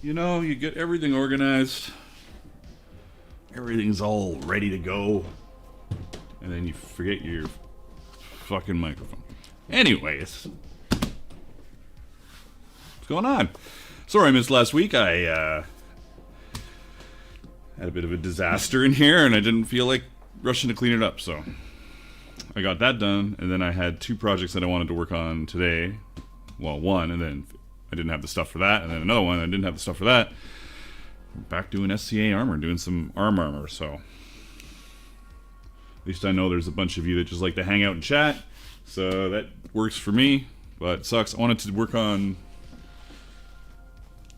You know, you get everything organized, everything's all ready to go, and then you forget your fucking microphone. Anyways, what's going on? Sorry I missed last week. I had a bit of a disaster in here, and I didn't feel like rushing to clean it up, so I got that done, and then I had 2 projects that I wanted to work on today. Well, one, and then I didn't have the stuff for that, and then another one, I didn't have the stuff for that. I'm back doing SCA armor, doing some armor, so at least I know there's a bunch of you that just like to hang out and chat, so that works for me, but it sucks. I wanted to work on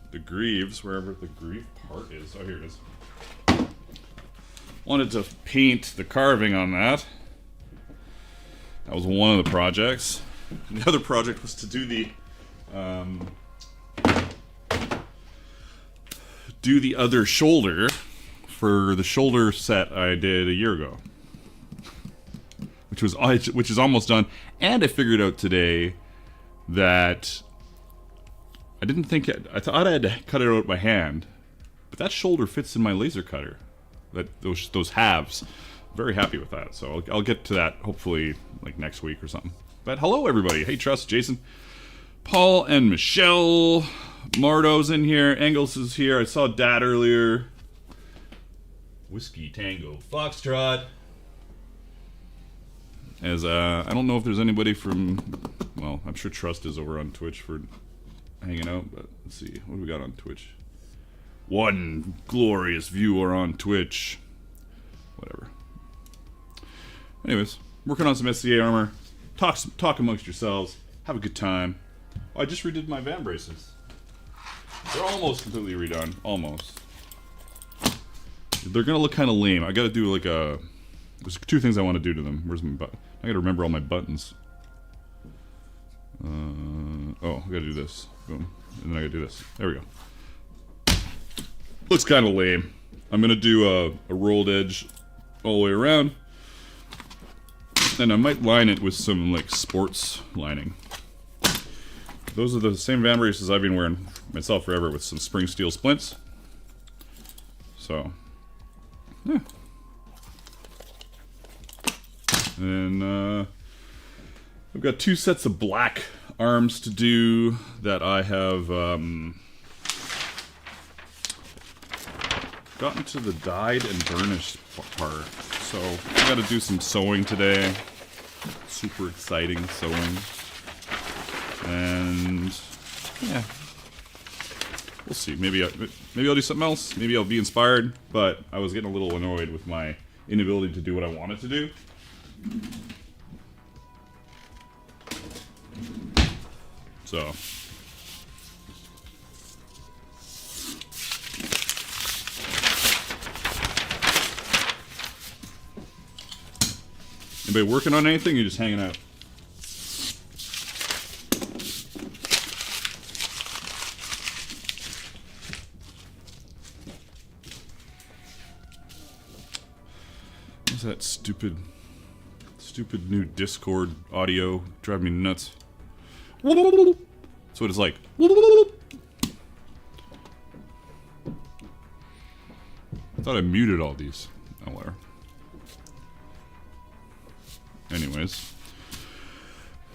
the greaves, wherever the greave part is. Oh, here it is. Wanted to paint the carving on that. That was one of the projects. The other project was to do the other shoulder for the shoulder set I did a year ago, which is almost done. And I figured out today that I didn't think I thought I had to cut it out by hand, but that shoulder fits in my laser cutter. Those halves. Very happy with that. So I'll get to that hopefully like next week or something. But hello everybody. Hey Trust, Jason, Paul, and Michelle. Mardo's in here. Engels is here. I saw Dad earlier. Whiskey Tango Foxtrot. As I don't know if there's anybody from, well, I'm sure Trust is over on Twitch for hanging out, but let's see. What do we got on Twitch? One glorious viewer on Twitch. Whatever. Anyways, working on some SCA armor. Talk amongst yourselves. Have a good time. Oh, I just redid my van braces. They're almost completely redone. Almost. They're gonna look kind of lame. I gotta do like a... There's 2 things I want to do to them. Where's my button? I gotta remember all my buttons. Oh, I gotta do this. Boom. And then I gotta do this. There we go. Looks kind of lame. I'm gonna do a rolled edge all the way around. And I might line it with some like sports lining. Those are the same van braces I've been wearing myself forever with some spring steel splints. So, yeah. And I've got 2 sets of black arms to do that I have gotten to the dyed and burnished part. So I got to do some sewing today. Super exciting sewing. And yeah, we'll see. Maybe I'll do something else. Maybe I'll be inspired. But I was getting a little annoyed with my inability to do what I wanted to do. So anybody working on anything? Or you just hanging out? What's that stupid new Discord audio driving me nuts? That's what it's like. I thought I muted all these. Oh, whatever. Anyways.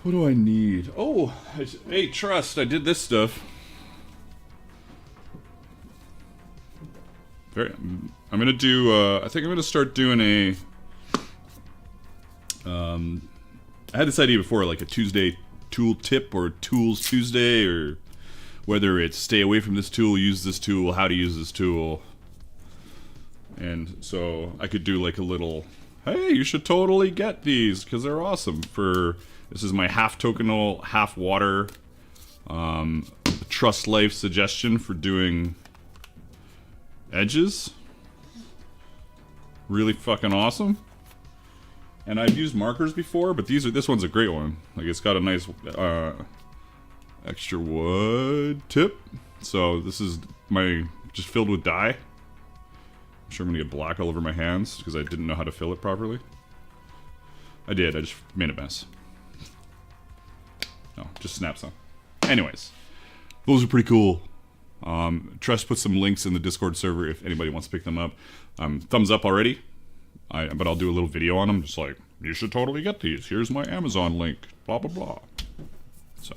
What do I need? Oh, hey, Trust, I did this stuff. I'm gonna do, I think I'm gonna start doing a, I had this idea before, like a Tuesday tool tip or Tools Tuesday, or whether it's stay away from this tool, use this tool, how to use this tool. And so I could do like a little, hey, you should totally get these because they're awesome. This is my half tokenal, half water Trust Life suggestion for doing edges. Really fucking awesome. And I've used markers before, but this one's a great one. Like, it's got a nice extra wood tip. So this is just filled with dye. I'm sure I'm gonna get black all over my hands because I didn't know how to fill it properly. I did, I just made a mess. No, just snaps on. Anyways, those are pretty cool. Trust put some links in the Discord server if anybody wants to pick them up. Thumbs up already, but I'll do a little video on them, just like, you should totally get these. Here's my Amazon link, blah, blah, blah. So,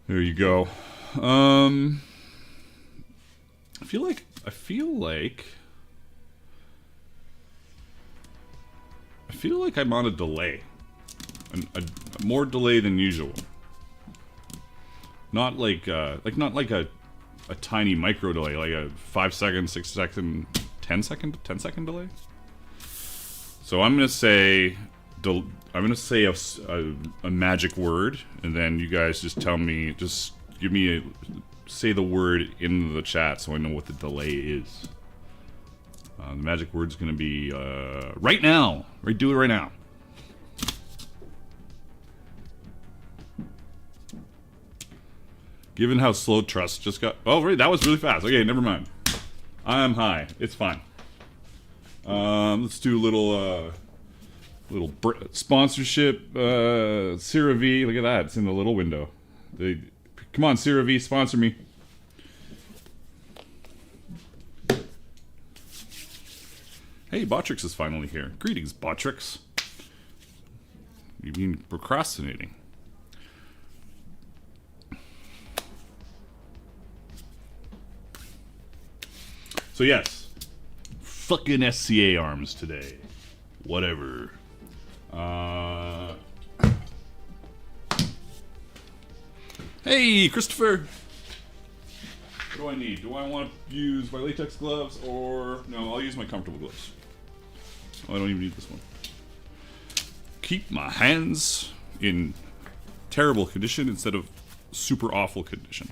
there you go. I feel like I'm on a delay. A more delay than usual. Not like a tiny micro delay, like a 5 second, 6 second, 10 second delay. So I'm gonna say a magic word, and then you guys just tell me, just say the word in the chat so I know what the delay is. The magic word's gonna be right now. Do it right now. Given how slow Trust just got... Oh, right, that was really fast. Okay, never mind. I'm high. It's fine. Let's do a little sponsorship. CeraV, look at that. It's in the little window. Come on, CeraV, sponsor me. Hey, Botrix is finally here. Greetings, Botrix. You've been procrastinating. So yes, fucking SCA arms today. Whatever. Hey, Christopher. What do I need? Do I want to use my latex gloves or... No, I'll use my comfortable gloves. Oh, I don't even need this one. Keep my hands in terrible condition instead of super awful condition.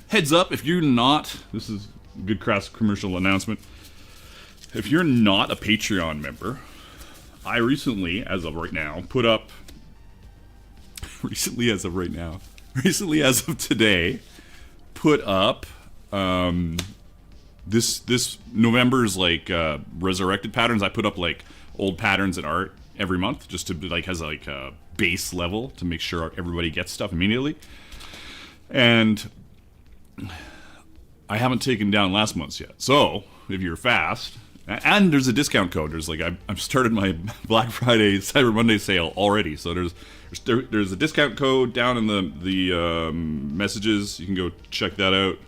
Heads up, if you're not... This is a good cross commercial announcement. If you're not a Patreon member, I recently, as of right now, put up... Recently as of today, put up this November's like resurrected patterns. I put up like old patterns and art every month just to like as like a base level to make sure everybody gets stuff immediately. And I haven't taken down last month's yet. So if you're fast, and there's a discount code. There's like I've started my Black Friday Cyber Monday sale already. So there's a discount code down in the messages. You can go check that out.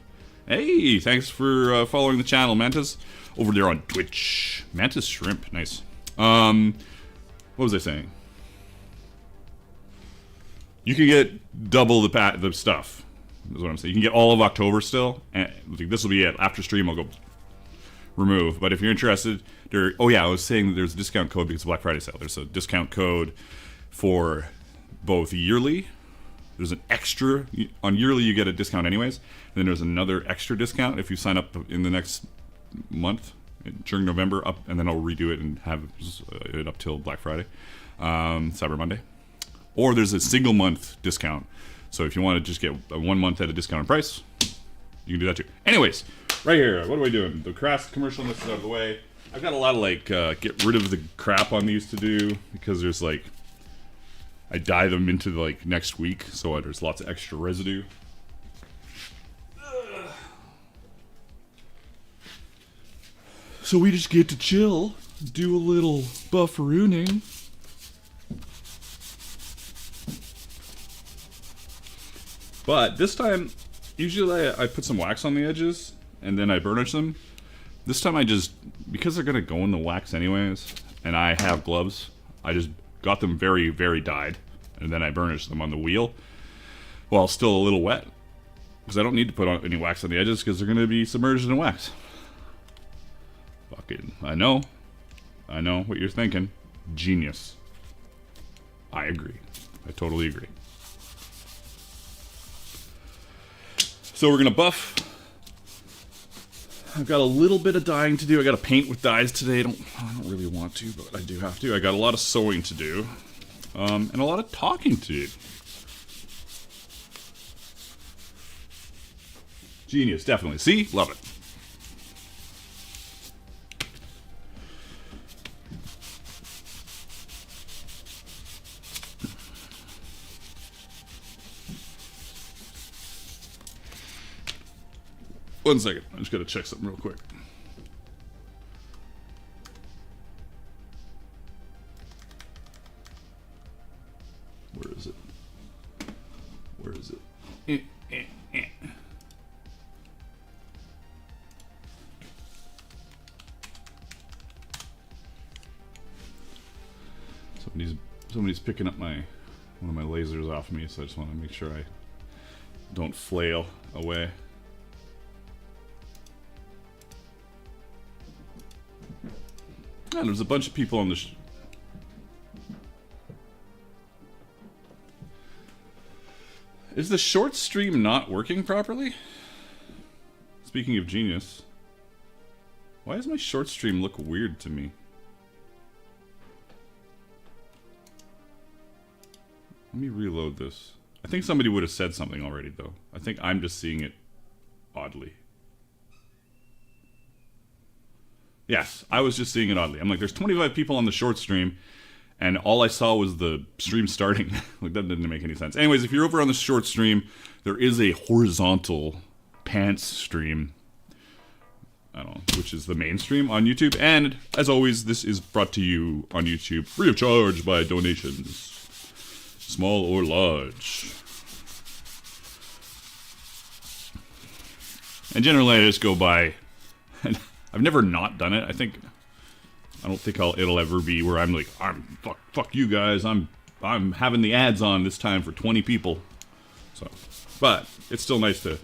Hey, thanks for following the channel, Mantis, over there on Twitch. Mantis Shrimp, nice. What was I saying? You can get double the stuff. Is what I'm saying. You can get all of October still, and this will be it. After stream, I'll go remove. But if you're interested, oh yeah, I was saying that there's a discount code because of Black Friday sale. There's a discount code for both yearly. There's an extra on yearly. You get a discount anyways. And then there's another extra discount if you sign up in the next month during November up, and then I'll redo it and have it up till Black Friday, Cyber Monday. Or there's a single month discount. So if you want to just get a 1 month at a discounted price, you can do that too. Anyways, right here, what are we doing? The crass commercialness is out of the way. I've got a lot of like get rid of the crap on these to do because there's like I dye them into like next week, so there's lots of extra residue. So we just get to chill, do a little bufferooning. But this time, usually I put some wax on the edges and then I burnish them. This time I just, because they're gonna go in the wax anyways, and I have gloves, I just got them very, very dyed, and then I burnished them on the wheel while still a little wet. Because I don't need to put on any wax on the edges because they're gonna be submerged in wax. Fucking, I know what you're thinking. Genius. I agree. I totally agree. So we're gonna buff. I've got a little bit of dyeing to do. I got to paint with dyes today. I don't really want to, but I do have to. I got a lot of sewing to do, and a lot of talking to do. Genius, definitely. See, love it. 1 second. I just gotta check something real quick. Where is it? Where is it? Somebody's picking up one of my lasers off me, so I just want to make sure I don't flail away. And there's a bunch of people on the Is the short stream not working properly? Speaking of genius, why does my short stream look weird to me? Let me reload this. I think somebody would have said something already, though. I think I'm just seeing it oddly. Yes, I was just seeing it oddly. I'm like, there's 25 people on the short stream, and all I saw was the stream starting. Like, that didn't make any sense. Anyways, if you're over on the short stream, there is a horizontal pants stream, I don't know, which is the main stream on YouTube. And, as always, this is brought to you on YouTube free of charge by donations. Small or large. And generally I just go by... I've never not done it. I don't think it'll ever be where I'm like, fuck you guys. I'm having the ads on this time for 20 people. So, but it's still nice to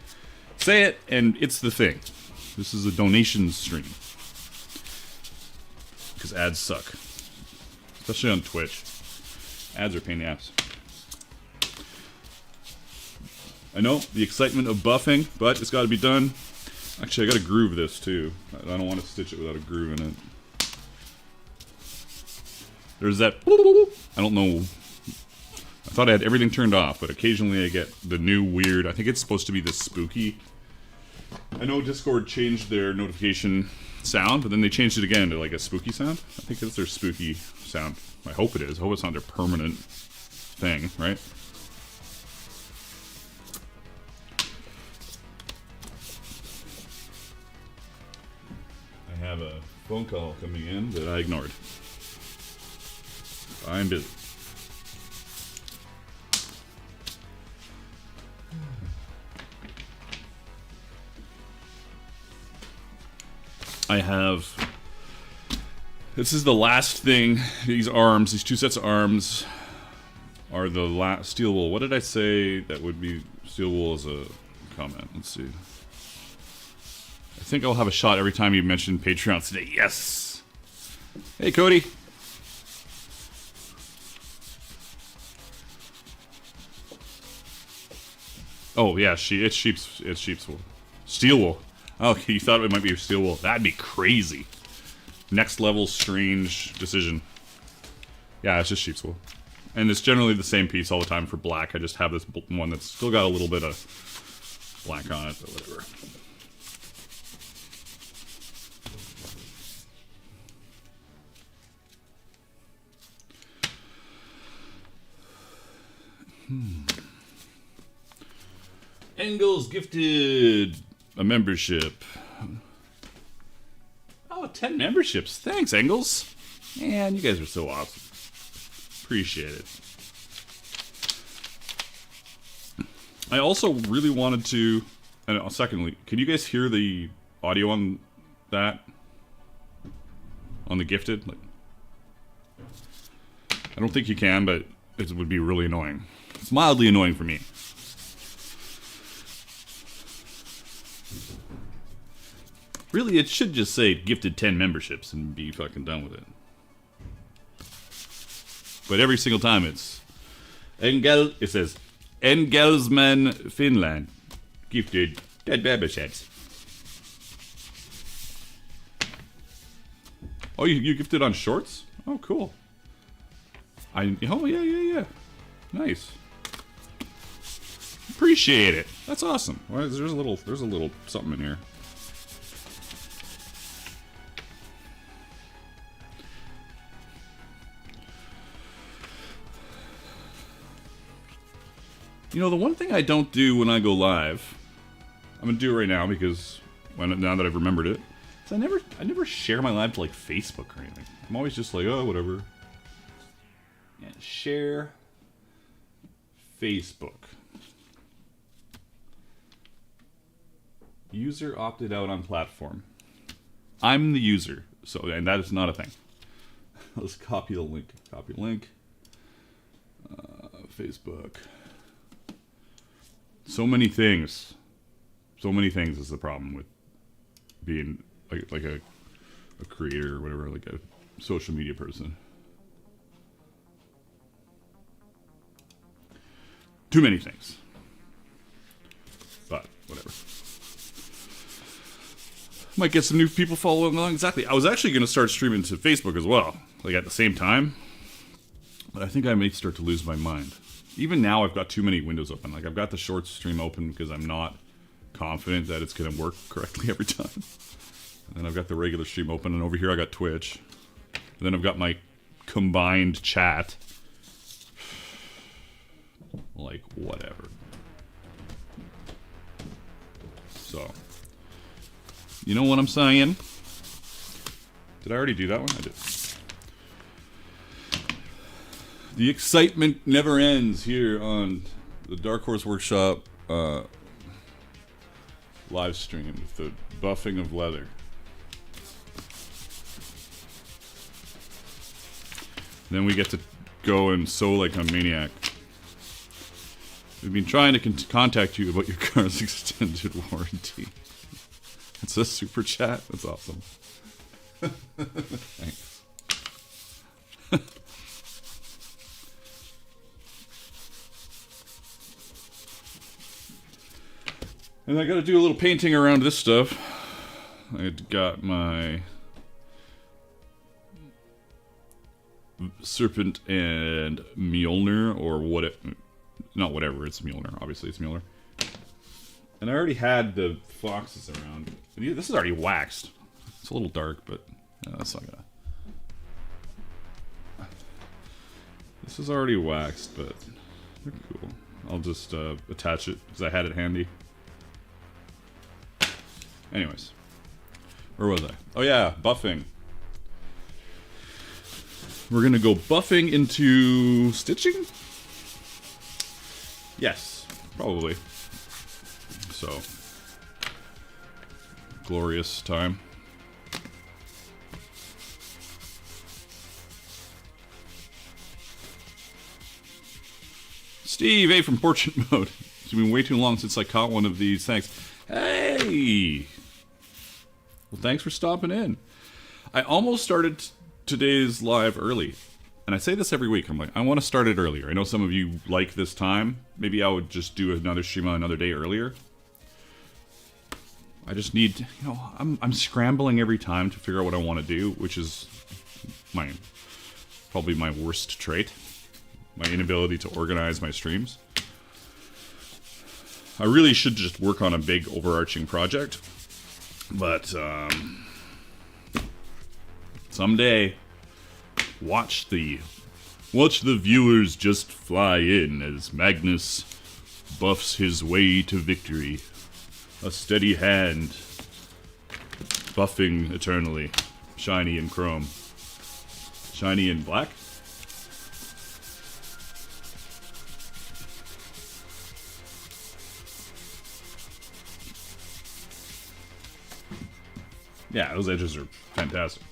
say it, and it's the thing. This is a donation stream. Because ads suck. Especially on Twitch. Ads are a pain in the ass. I know, the excitement of buffing, but it's got to be done. Actually, I got to groove this, too. I don't want to stitch it without a groove in it. There's that... I don't know. I thought I had everything turned off, but occasionally I get the new weird... I think it's supposed to be this spooky... I know Discord changed their notification sound, but then they changed it again to like a spooky sound. I think it's their spooky sound. I hope it is. I hope it's not their permanent thing, right? I have a phone call coming in that I ignored. I'm busy. I have... This is the last thing. These arms, these two sets of arms are the last... Steel wool. What did I say that would be steel wool as a comment? Let's see. I think I'll have a shot every time you mention Patreon today. Yes! Hey, Cody! Oh, yeah, it's sheep's wool. Steel wool. Oh, you thought it might be steel wool. That'd be crazy. Next level strange decision. Yeah, it's just sheep's wool. And it's generally the same piece all the time for black. I just have this one that's still got a little bit of black on it, but whatever. Engels gifted a membership. Oh, 10 memberships. Thanks, Engels. Man, you guys are so awesome. Appreciate it. I also really wanted to... And secondly, can you guys hear the audio on that? On the gifted? Like, I don't think you can, but it would be really annoying. It's mildly annoying for me. Really, it should just say gifted 10 memberships and be fucking done with it. But every single time it says Engelsman Finland gifted 10 memberships. Oh, you gifted on shorts? Oh, cool. Oh, yeah. Nice. Appreciate it. That's awesome. Well, there's a little something in here. You know, the one thing I don't do when I go live, I'm going to do it right now because now that I've remembered it. So I never share my live to like Facebook or anything. I'm always just like, oh, whatever. Yeah, share Facebook. User opted out on platform. I'm the user, so and that is not a thing. Let's copy the link. Copy link. Facebook. So many things. So many things is the problem with being like a creator or whatever, like a social media person. Too many things. But whatever. Might get some new people following along. Exactly. I was actually going to start streaming to Facebook as well, like at the same time. But I think I may start to lose my mind. Even now, I've got too many windows open. Like I've got the short stream open because I'm not confident that it's going to work correctly every time. And then I've got the regular stream open, and over here I got Twitch. And then I've got my combined chat. Like, whatever. So, you know what I'm saying? Did I already do that one? I did. The excitement never ends here on the Dark Horse Workshop live stream with the buffing of leather. Then we get to go and sew like a maniac. We've been trying to contact you about your car's extended warranty. It's a super chat. That's awesome. Thanks. And I got to do a little painting around this stuff. I got my Serpent and Mjolnir, or what it, not whatever, it's Mjolnir, obviously it's Mjolnir. And I already had the foxes around. This is already waxed. It's a little dark, but that's not gonna. This is already waxed, but they're cool. I'll just attach it, because I had it handy. Anyways. Where was I? Oh yeah, buffing. We're gonna go buffing into stitching? Yes, probably. So, glorious time. Steve A from Portrait Mode. It's been way too long since I caught one of these. Thanks. Hey! Well, thanks for stopping in. I almost started today's live early. And I say this every week. I'm like, I want to start it earlier. I know some of you like this time. Maybe I would just do another stream on another day earlier. I just need, you know, I'm scrambling every time to figure out what I want to do, which is probably my worst trait. My inability to organize my streams. I really should just work on a big overarching project. But, someday, watch the viewers just fly in as Magnus buffs his way to victory. A steady hand, buffing eternally, shiny and chrome. Shiny and black? Yeah, those edges are fantastic.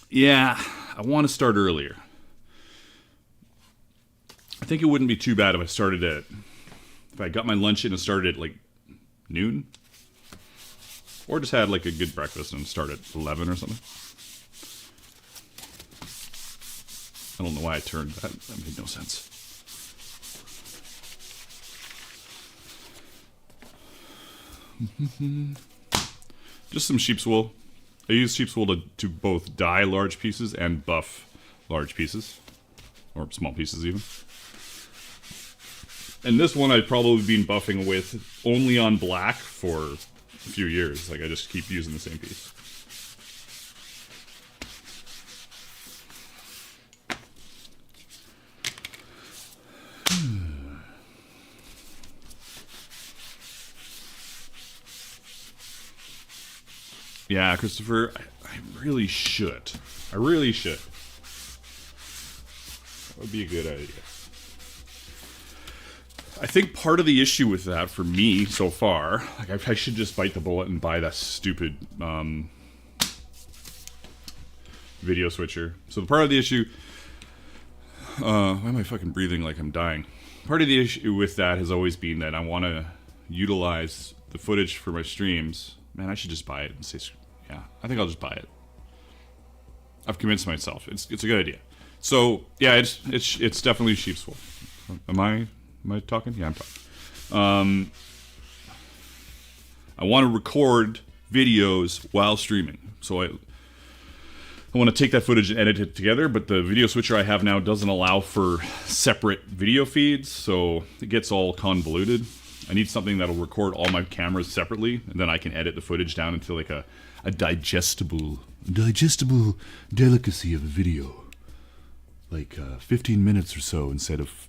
Yeah, I want to start earlier. I think it wouldn't be too bad if I started at... If I got my lunch in and started at, like, noon. Or just had, like, a good breakfast and start at 11 or something. I don't know why I turned that. That made no sense. Just some sheep's wool. I use sheep's wool to both dye large pieces and buff large pieces. Or small pieces even. And this one I've probably been buffing with only on black for a few years. Like, I just keep using the same piece. Yeah, Christopher, I really should. I really should. That would be a good idea. I think part of the issue with that for me so far, like I should just bite the bullet and buy that stupid video switcher. So part of the issue, why am I fucking breathing like I'm dying? Part of the issue with that has always been that I want to utilize the footage for my streams. Man, I should just buy it and say, yeah, I think I'll just buy it. I've convinced myself. It's a good idea. So yeah, it's definitely sheep's wool. Am I talking? Yeah, I'm talking. I want to record videos while streaming. So I want to take that footage and edit it together, but the video switcher I have now doesn't allow for separate video feeds, so it gets all convoluted. I need something that'll record all my cameras separately, and then I can edit the footage down into like a digestible delicacy of a video. Like 15 minutes or so instead of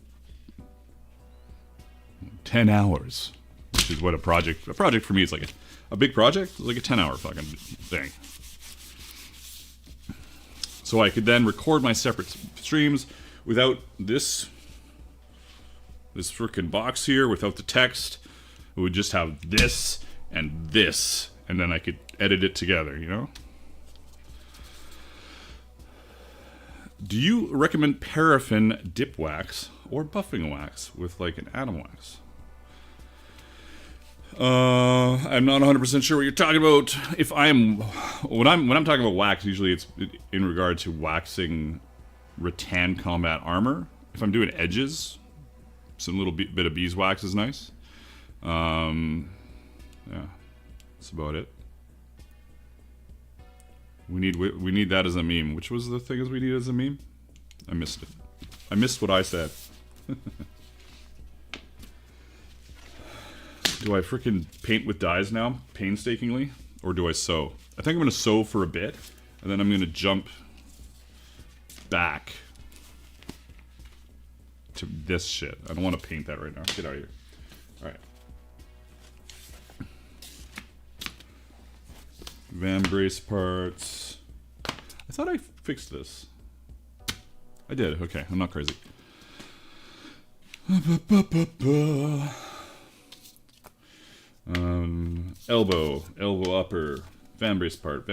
10 hours, which is what a project for me is like. A big project is like a 10-hour fucking thing. So I could then record my separate streams without this frickin' box here, without the text. It would just have this, and then I could edit it together, you know? Do you recommend paraffin dip wax or buffing wax with like an atom wax? I'm not 100% sure what you're talking about. When I'm talking about wax, usually it's in regard to waxing rattan combat armor. If I'm doing edges, some little bit of beeswax is nice. Yeah, that's about it. We need that as a meme. Which was the thing as we need as a meme? I missed it. I missed what I said. Do I frickin' paint with dyes now, painstakingly? Or do I sew? I think I'm gonna sew for a bit, and then I'm gonna jump back to this shit. I don't want to paint that right now. Get out of here. Alright. Van brace parts. I thought I fixed this. I did. Okay, I'm not crazy. Elbow upper, van brace part,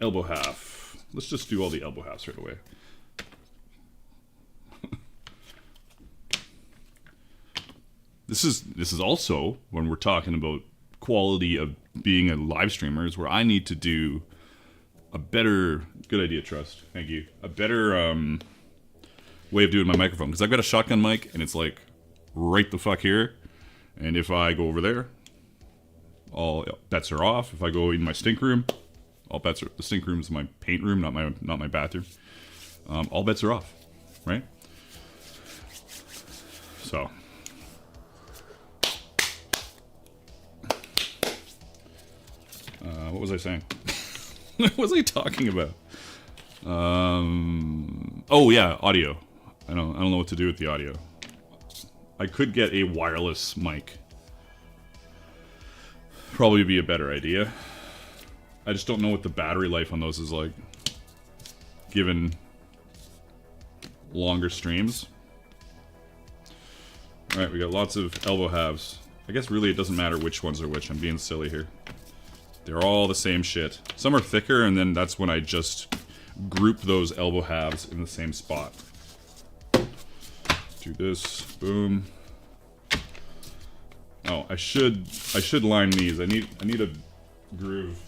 elbow half. Let's just do all the elbow halves right away. This is also when we're talking about quality of being a live streamer, is where I need to do a better, good idea, Trust, thank you, a better way of doing my microphone, because I've got a shotgun mic and it's like right the fuck here, and if I go over there, all bets are off. If I go in my stink room, all bets are, the stink room is my paint room, not my bathroom. All bets are off, right? So what was I saying? What was I talking about? Oh yeah, audio. I don't know what to do with the audio. I could get a wireless mic. Probably be a better idea. I just don't know what the battery life on those is like, given longer streams. Alright, we got lots of elbow halves. I guess really it doesn't matter which ones are which. I'm being silly here. They're all the same shit. Some are thicker, and then that's when I just group those elbow halves in the same spot. Do this, boom. Oh, I should line these. I need a groove.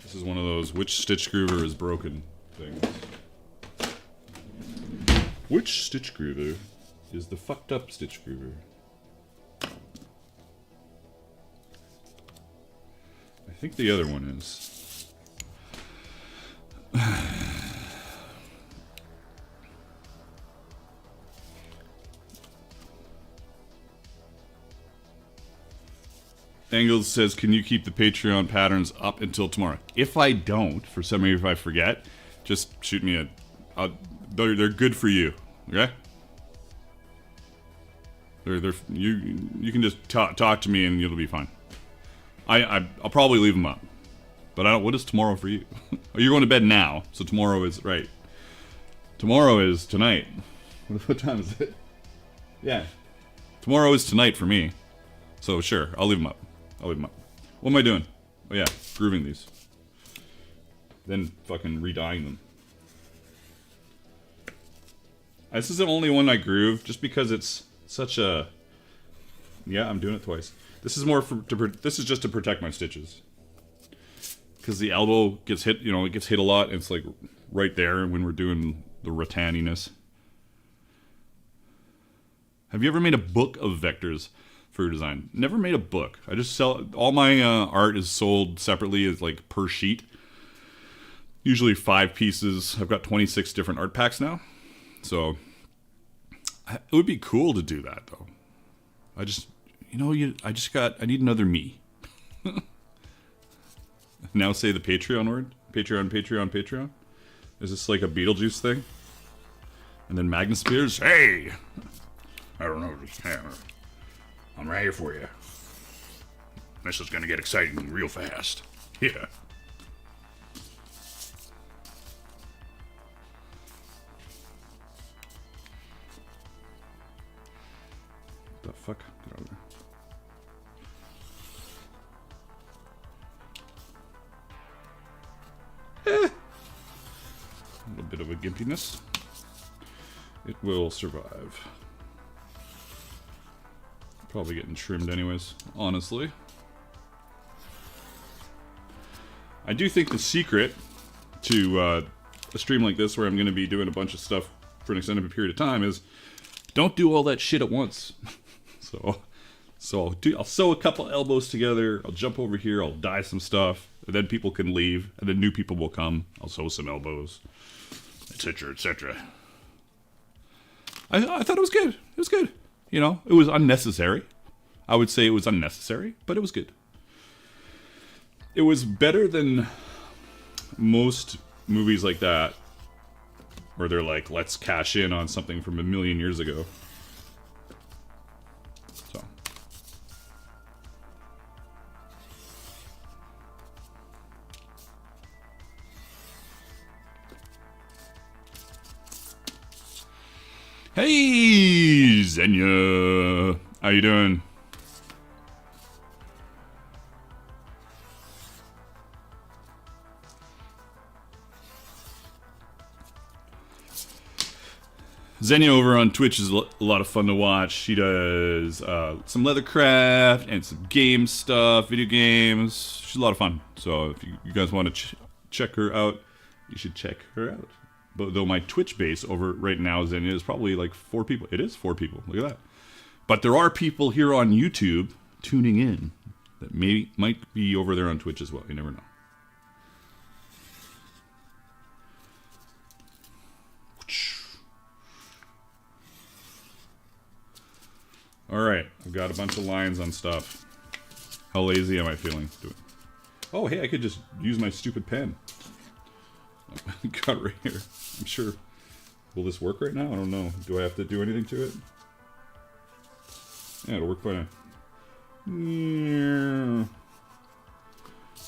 This is one of those which stitch groover is broken things. Which stitch groover is the fucked up stitch groover? I think the other one is. Engels says, can you keep the Patreon patterns up until tomorrow? If I don't, for some reason, if I forget, just shoot me they're good for you, okay? You can just talk to me and it'll be fine. I'll probably leave them up, but I don't. What is tomorrow for you? Oh, you're going to bed now, so tomorrow is right. Tomorrow is tonight. What time is it? Yeah, tomorrow is tonight for me. So sure, I'll leave them up. What am I doing? Oh yeah, grooving these. Then fucking re-dyeing them. This is the only one I groove, just because it's such a... Yeah, I'm doing it twice. This is more this is just to protect my stitches. Because the elbow gets hit, it gets hit a lot, and it's like right there when we're doing the rattaniness. Have you ever made a book of vectors for your design? Never made a book. I just sell... All my art is sold separately as like per sheet. Usually 5 pieces. I've got 26 different art packs now. So, it would be cool to do that, though. I need another me. Now say the Patreon word. Patreon. Is this like a Beetlejuice thing? And then Magnus Spears, hey! I don't know, I'm right here for you. This is gonna get exciting real fast. Yeah. The fuck? Get out of there. A little bit of a gimpiness. It will survive. Probably getting trimmed anyways, honestly. I do think the secret to a stream like this, where I'm going to be doing a bunch of stuff for an extended period of time, is don't do all that shit at once. So I'll sew a couple elbows together, I'll jump over here, I'll dye some stuff, and then people can leave, and then new people will come, I'll sew some elbows, etc., etc. I thought it was good. It was good. It was unnecessary. I would say it was unnecessary, but it was good. It was better than most movies like that, where they're like, let's cash in on something from a million years ago. So. Hey, Xenia! How you doing? Xenia over on Twitch is a lot of fun to watch. She does some Leathercraft and some game stuff, video games. She's a lot of fun. So if you guys want to check her out, you should check her out. But though my Twitch base over right now, Xenia, is probably like 4 people. It is 4 people. Look at that. But there are people here on YouTube tuning in that might be over there on Twitch as well. You never know. Alright, I've got a bunch of lines on stuff. How lazy am I feeling? Oh, hey, I could just use my stupid pen. Got it right here. I'm sure. Will this work right now? I don't know. Do I have to do anything to it? Yeah, it'll work fine.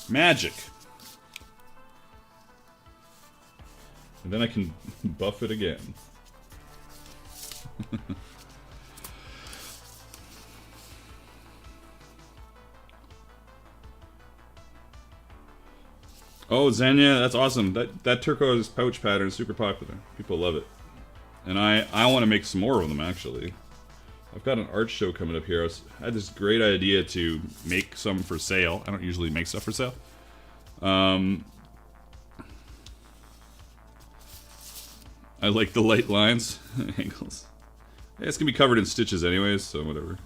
Magic. And then I can buff it again. Oh, Xenia, that's awesome. That turquoise pouch pattern is super popular. People love it. And I want to make some more of them, actually. I've got an art show coming up here. I had this great idea to make some for sale. I don't usually make stuff for sale. I like the light lines. Angles. Yeah, it's going to be covered in stitches anyways, so whatever.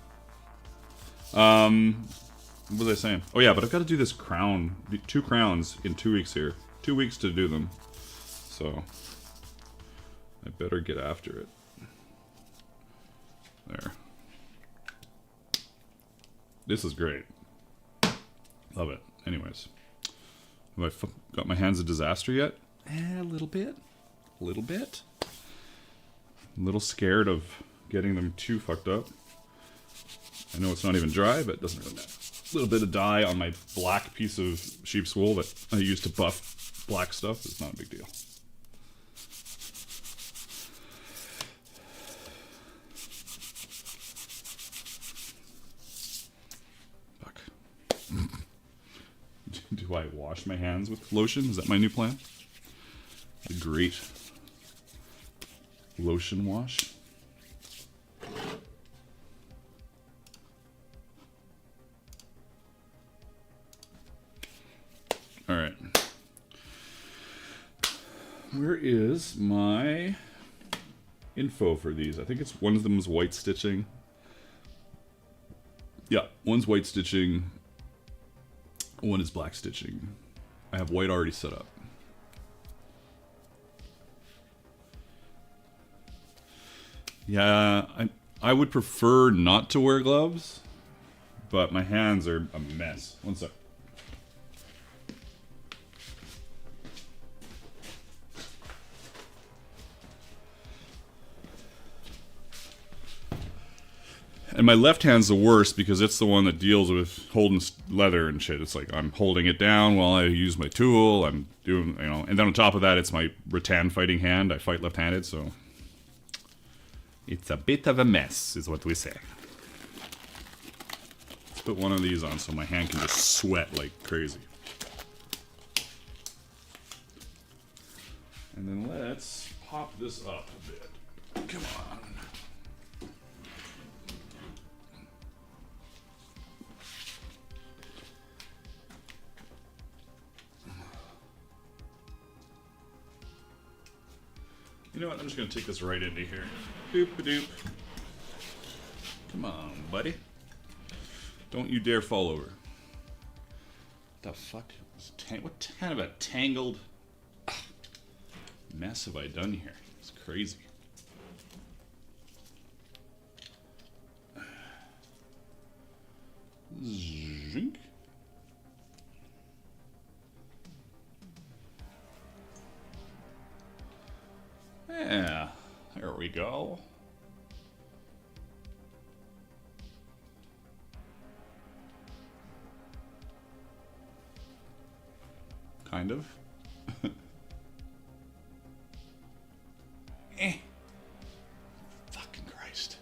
What was I saying? Oh yeah, but I've got to do this crown, 2 crowns in 2 weeks here. 2 weeks to do them. So, I better get after it. There. This is great. Love it. Anyways, have I got my hands a disaster yet? A little bit. A little bit. A little scared of getting them too fucked up. I know it's not even dry, but it doesn't really matter. A little bit of dye on my black piece of sheep's wool that I use to buff black stuff is not a big deal. Fuck. Do I wash my hands with lotion? Is that my new plan? A great lotion wash. All right. Where is my info for these? I think it's one of them is white stitching. Yeah, one's white stitching. One is black stitching. I have white already set up. Yeah, I would prefer not to wear gloves, but my hands are a mess. One sec. And my left hand's the worst because it's the one that deals with holding leather and shit. It's like I'm holding it down while I use my tool. I'm doing, you know, and then on top of that, it's my rattan fighting hand. I fight left-handed, so it's a bit of a mess, is what we say. Let's put one of these on so my hand can just sweat like crazy. And then let's pop this up a bit. Come on. You know what? I'm just going to take this right into here. Doop-a-doop. Come on, buddy. Don't you dare fall over. What the fuck? What kind of a tangled mess have I done here? It's crazy. Zink. Yeah, there we go. Kind of. Fucking Christ.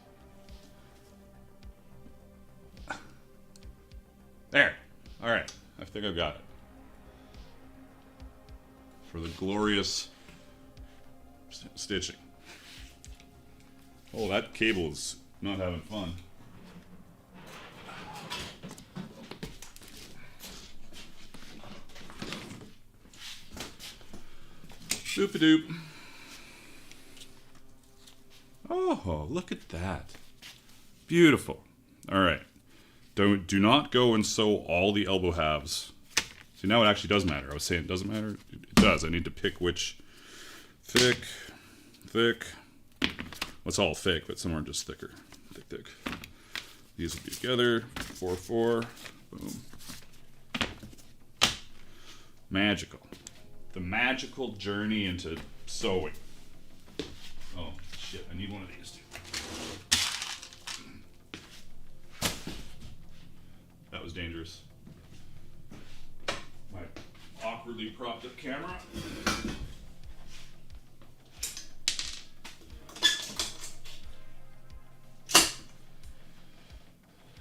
There. All right. I think I've got it. For the glorious stitching. Oh, that cable is not having fun. Doop-a-doop. Oh, look at that. Beautiful. All right. Do not go and sew all the elbow halves. See, now it actually does matter. I was saying it doesn't matter. It does. I need to pick which thick. Well, it's all thick, but some are just thicker. Thick. These will be together. 4-4. Boom. Magical. The magical journey into sewing. Oh, shit. I need one of these, too. That was dangerous. My awkwardly propped up camera.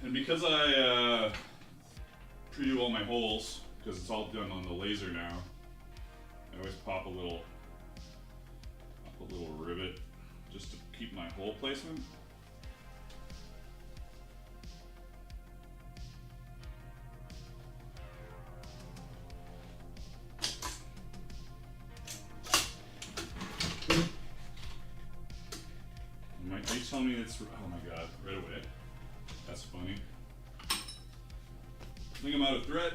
And because I pre-do all my holes, because it's all done on the laser now, I always pop a little rivet just to keep my hole placement. Might be telling me it's, oh my god, right away. That's funny. I think I'm out of thread.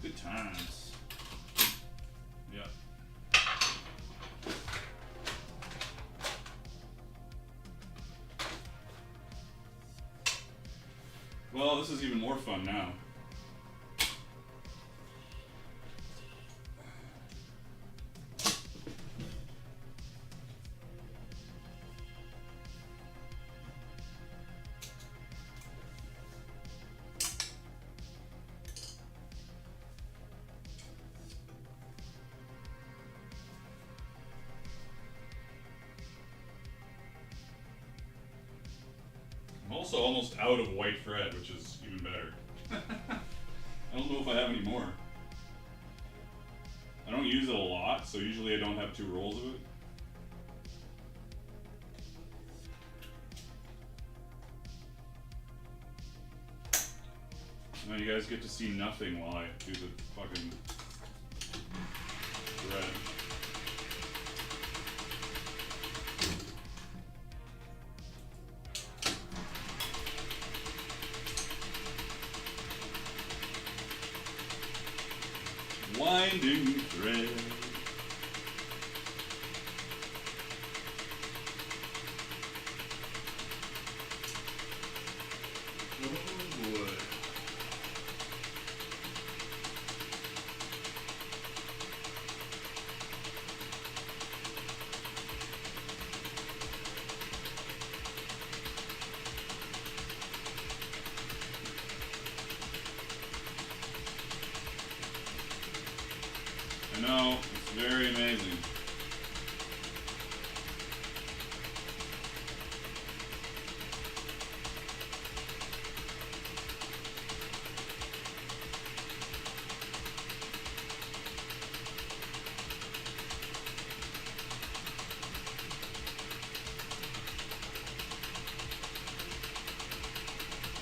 Good times. Yeah. Well, this is even more fun now. also almost out of white thread, which is even better. I don't know if I have any more. I don't use it a lot, so usually I don't have 2 rolls of it. Now you guys get to see nothing while I do the fucking thread. Winding thread. Oh boy. I know, it's very amazing.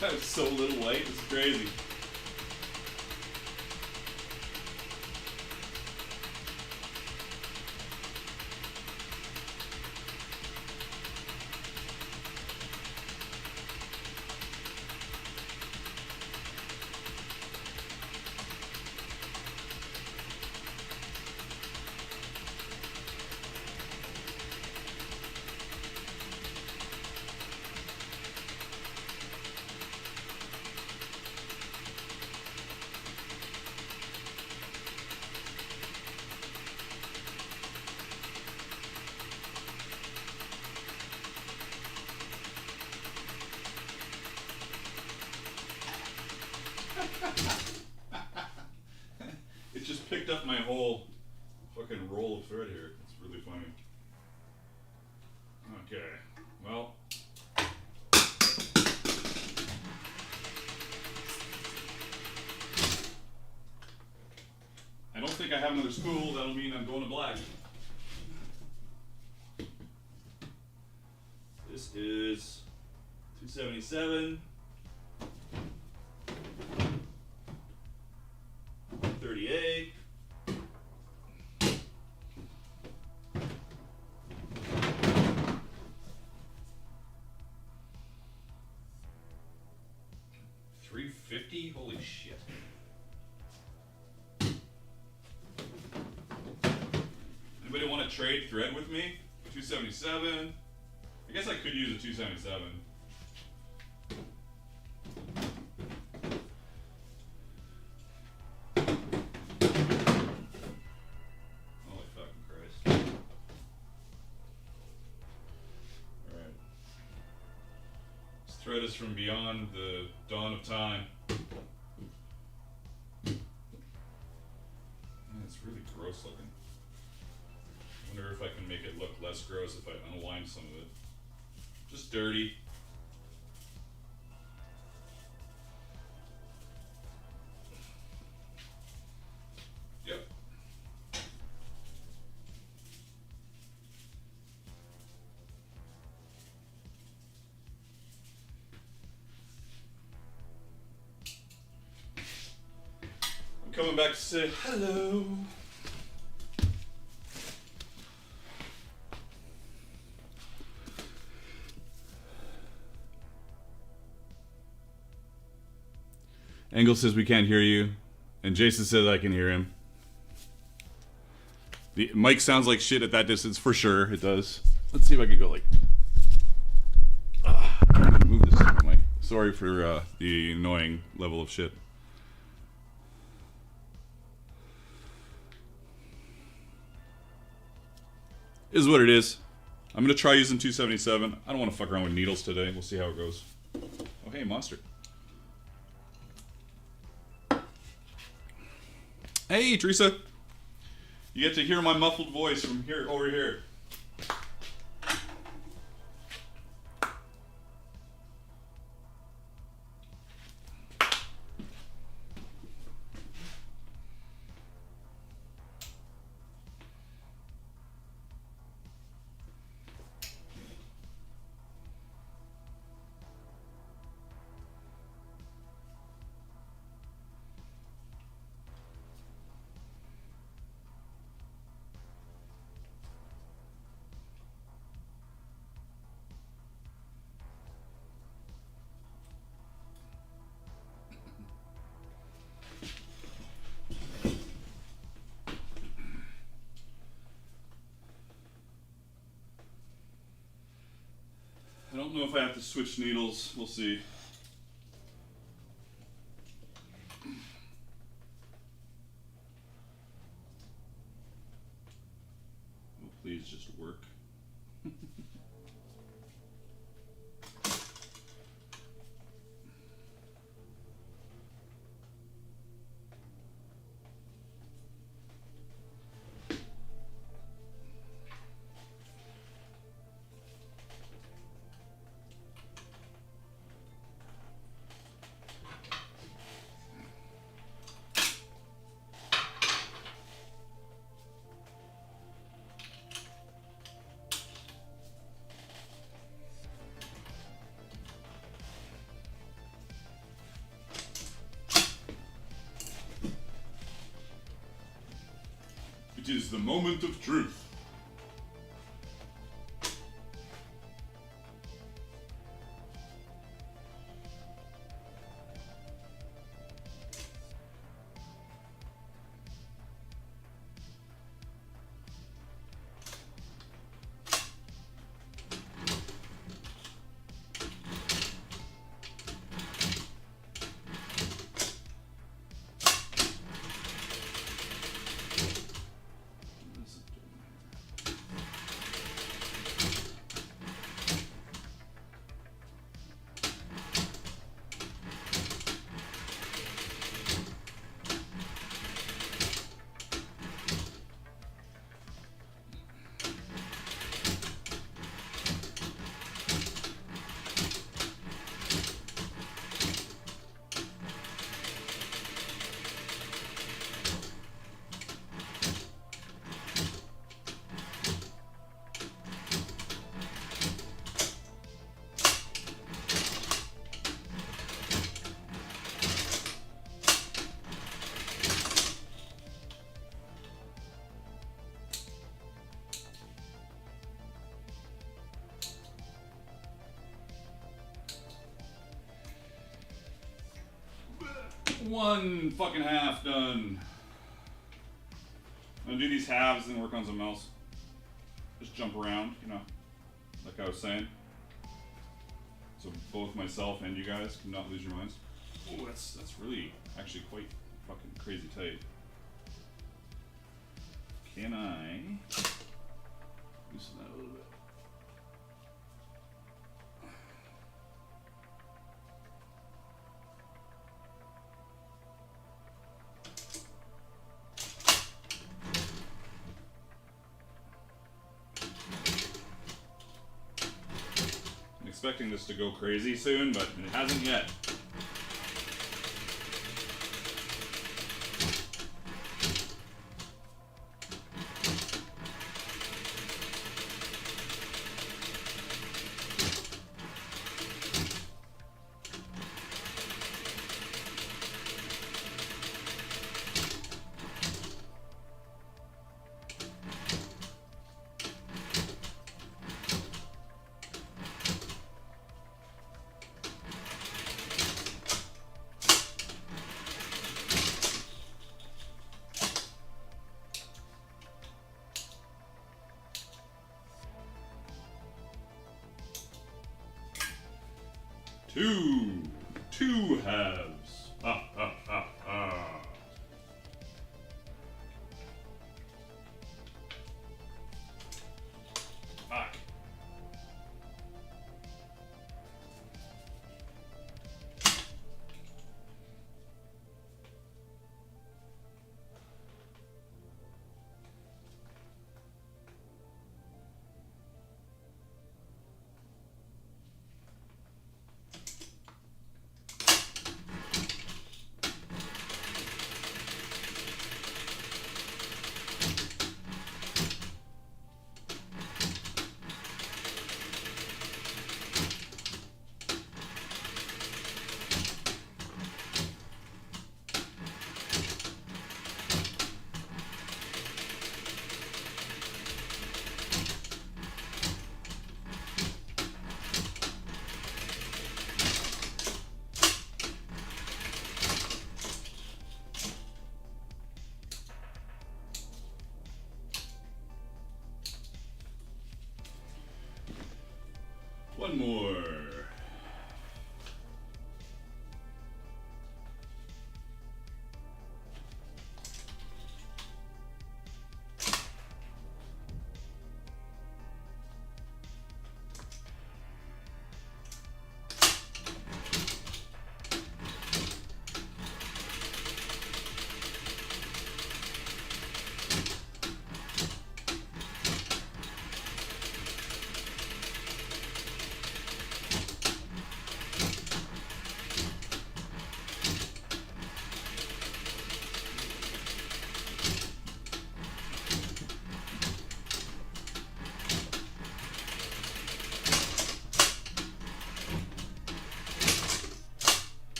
That was so little white, it's crazy. It just picked up my whole fucking roll of thread here. It's really funny. Okay, well. I don't think I have another spool. That'll mean I'm going to black. This is 277. 38. $350? Holy shit. Anybody want to trade thread with me? 277. I guess I could use a 277. Thread is from beyond the dawn of time. Man, it's really gross looking. I wonder if I can make it look less gross if I unwind some of it. Just dirty. Yep. Coming back to say hello. Engel says we can't hear you, and Jason says I can hear him. The mic sounds like shit at that distance for sure. It does. Let's see if I can go like. I'm gonna move this mic. Sorry for the annoying level of shit. Is what it is. I'm gonna try using 277. I don't want to fuck around with needles today. We'll see how it goes. Oh hey, monster. Hey, Teresa. You get to hear my muffled voice from here over here. don't know if I have to switch needles. We'll see. Oh, please just work. It is the moment of truth. One fucking half done. I'm gonna do these halves and work on something else. Just jump around, you know, like I was saying. So both myself and you guys can not lose your minds. Oh, that's really actually quite fucking crazy tight. Can I loosen that a little bit? Expecting this to go crazy soon, but it hasn't yet. Two halves. Ah, ah, ah, ah. Fuck. One more.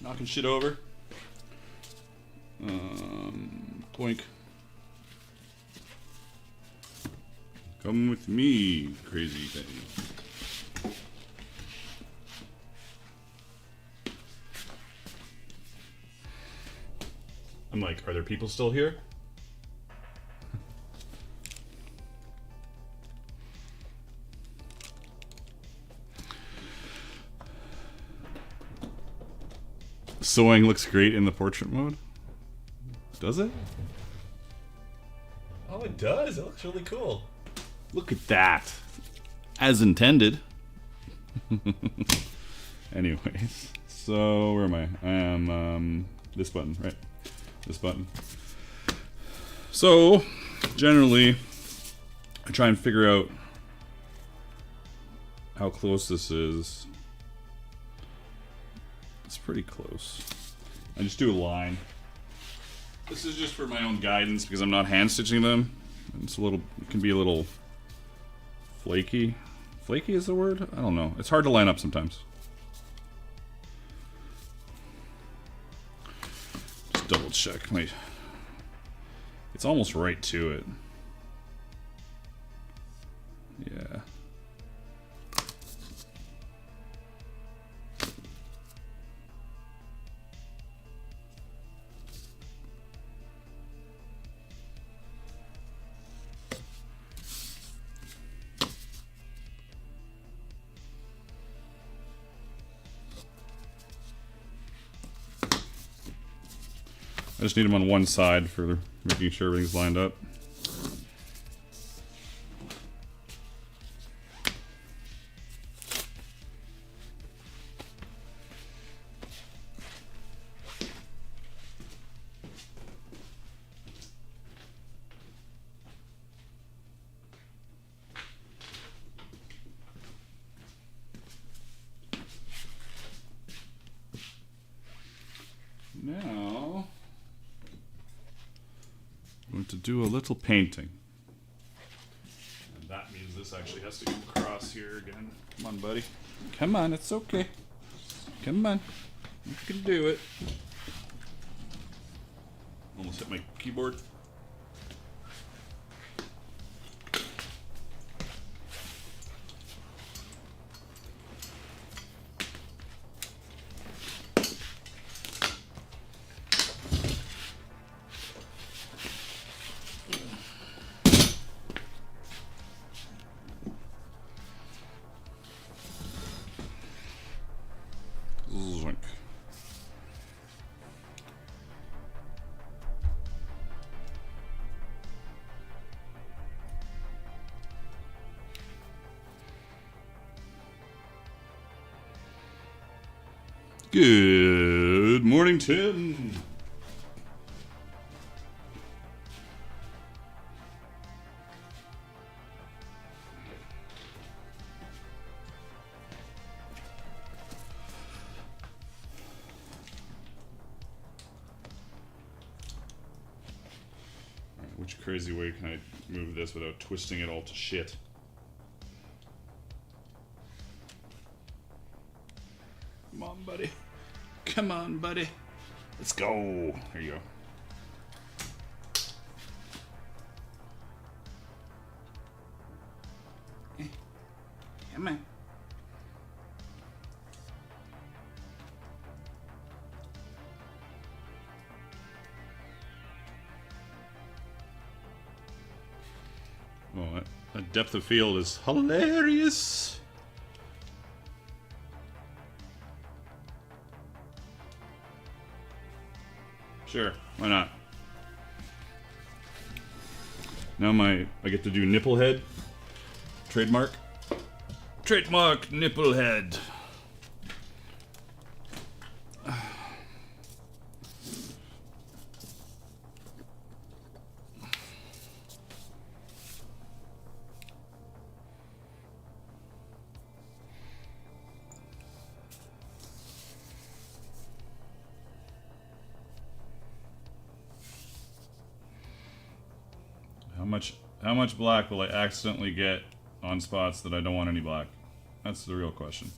Knocking shit over. Boink. Come with me, crazy thing. I'm like, are there people still here? Sewing looks great in the portrait mode. Does it? Oh, it does. It looks really cool. Look at that. As intended. Anyways. So, where am I? I am, this button, right? This button. So, generally, I try and figure out how close this is. It's pretty close. I just do a line. This is just for my own guidance because I'm not hand stitching them. It's a little, it can be a little flaky. Flaky is the word? I don't know. It's hard to line up sometimes. Just double check. Wait. It's almost right to it. Yeah. I just need them on one side for making sure everything's lined up. Now, I'm going to do a little painting. And that means this actually has to go across here again. Come on, buddy. Come on, it's okay. Come on. You can do it. Almost hit my keyboard. Zoink. Good morning, Tim. Which crazy way can I move this without twisting it all to shit? Come on, buddy. Come on, buddy. Let's go. There you go. Come on. Oh, that depth of field is hilarious. Sure, why not? Now I get to do nipple head. Trademark. Trademark nipple head. How much black will I accidentally get on spots that I don't want any black? That's the real question.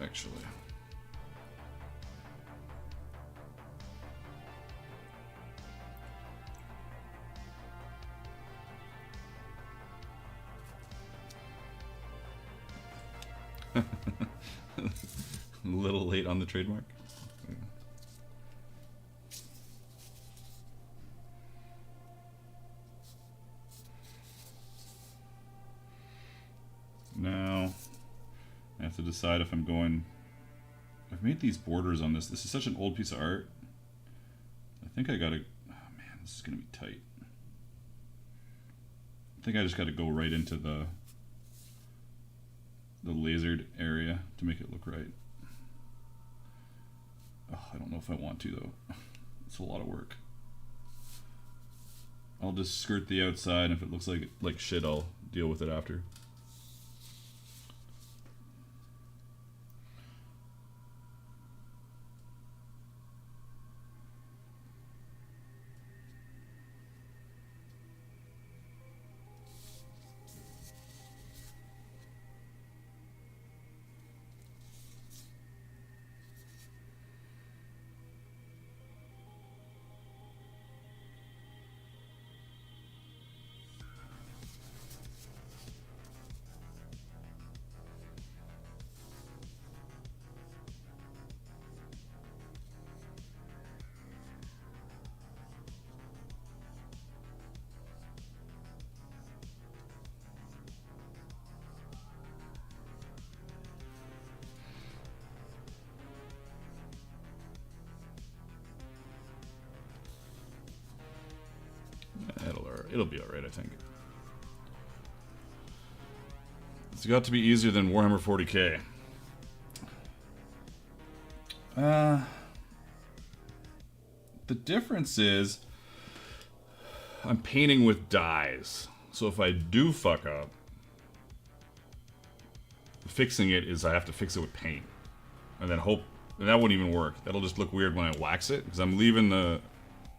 Actually. A little late on the trademark. Now I have to decide if I'm going... I've made these borders on this. This is such an old piece of art. I think I gotta... Oh man, this is gonna be tight. I think I just gotta go right into the lasered area to make it look right. Oh, I don't know if I want to though. It's a lot of work. I'll just skirt the outside, and if it looks like shit, I'll deal with it after. It'll be alright, I think. It's got to be easier than Warhammer 40k. The difference is I'm painting with dyes. So if I do fuck up, fixing it is I have to fix it with paint. And then hope... And that wouldn't even work. That'll just look weird when I wax it. Because I'm leaving the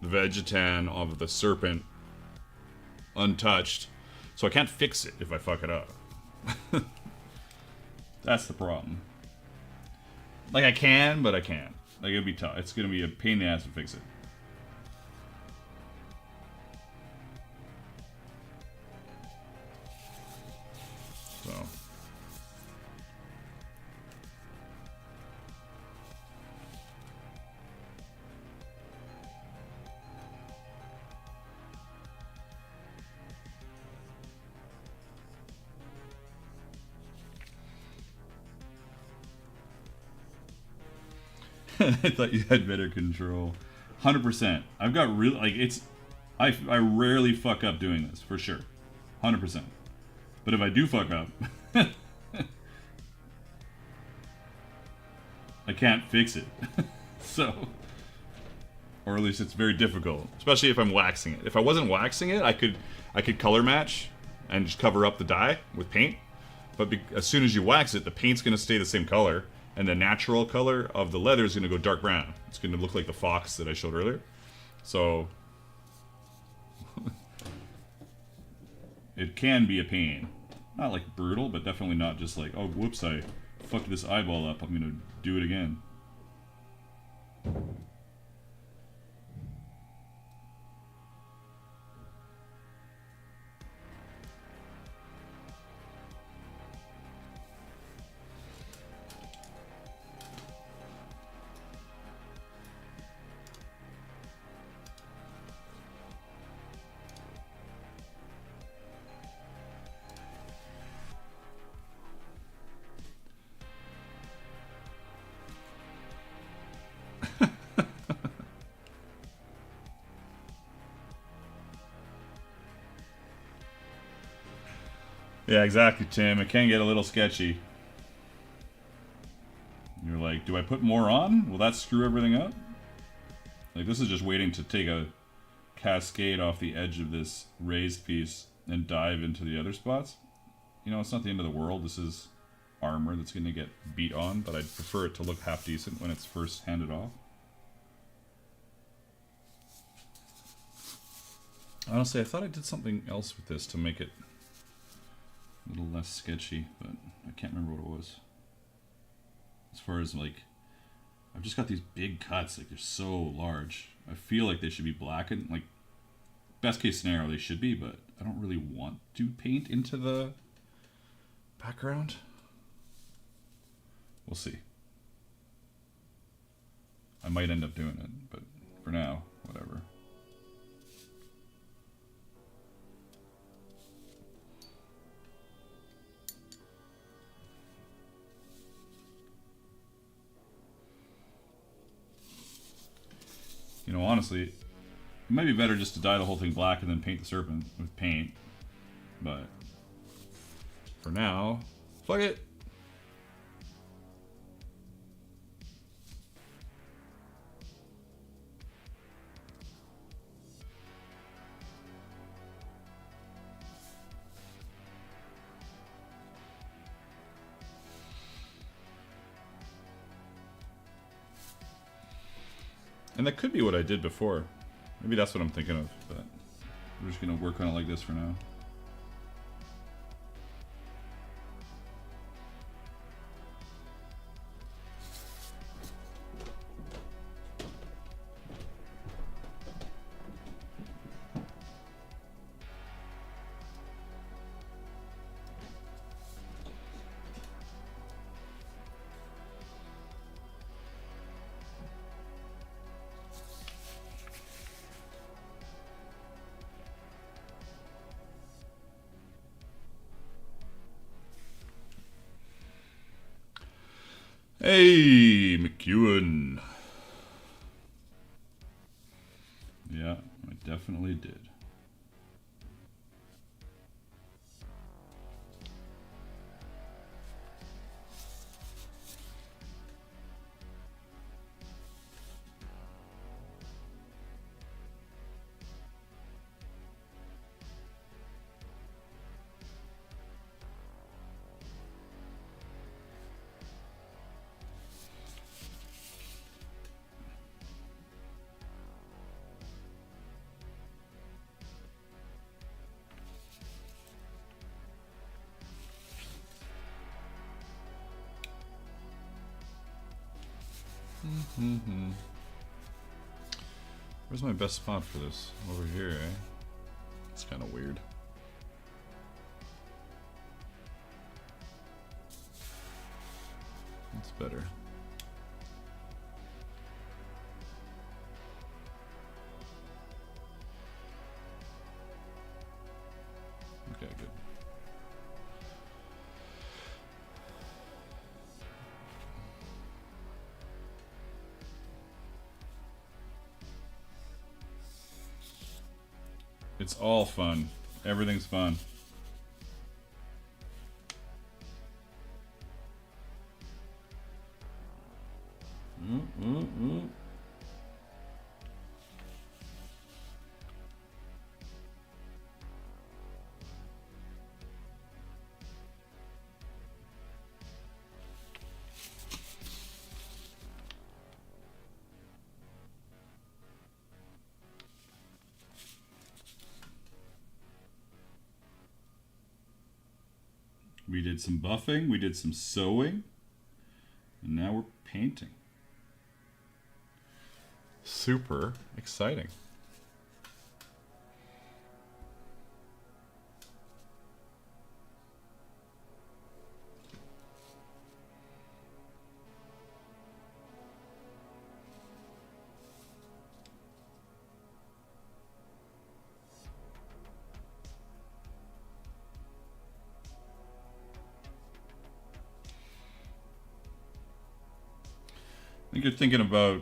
Vegetan of the Serpent untouched, so I can't fix it if I fuck it up. That's the problem. Like I can, but I can't. Like it'd be tough. It's gonna be a pain in the ass to fix it. So. I thought you had better control. 100%. I've got real, like, it's... I rarely fuck up doing this, for sure. 100%. But if I do fuck up... I can't fix it. So... Or at least it's very difficult. Especially if I'm waxing it. If I wasn't waxing it, I could color match and just cover up the dye with paint. But as soon as you wax it, the paint's going to stay the same color. And the natural color of the leather is going to go dark brown. It's going to look like the fox that I showed earlier. So it can be a pain. Not like brutal, but definitely not just like, oh, whoops, I fucked this eyeball up. I'm going to do it again. Yeah, exactly, Tim. It can get a little sketchy. You're like, do I put more on? Will that screw everything up? Like, this is just waiting to take a cascade off the edge of this raised piece and dive into the other spots. You know, it's not the end of the world. This is armor that's going to get beat on, but I'd prefer it to look half decent when it's first handed off. Honestly, I thought I did something else with this to make it a little less sketchy, but I can't remember what it was. As far as like, I've just got these big cuts, like they're so large. I feel like they should be blackened. Like, best case scenario, they should be, but I don't really want to paint into the background. We'll see. I might end up doing it, but for now, whatever. You know, honestly, it might be better just to dye the whole thing black and then paint the serpent with paint. But for now, fuck it. And that could be what I did before. Maybe that's what I'm thinking of, but we're just gonna work on it like this for now. Hey, McEwen. Yeah, I definitely did. Where's my best spot for this? Over here, eh? It's kind of weird. It's better. Okay, good. It's all fun. Everything's fun. We did some buffing, we did some sewing, and now we're painting. Super exciting. I think you're thinking about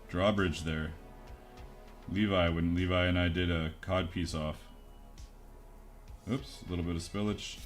drawbridge there. Levi, when Levi and I did a cod piece off. Oops, a little bit of spillage.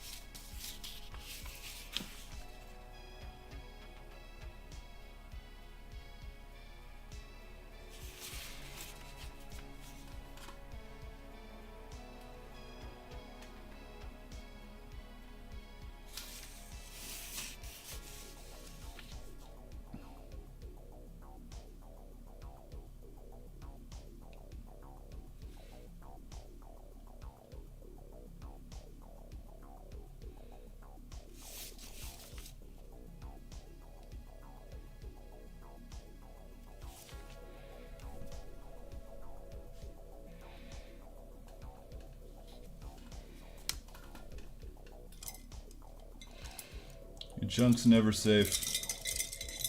Your junk's never safe.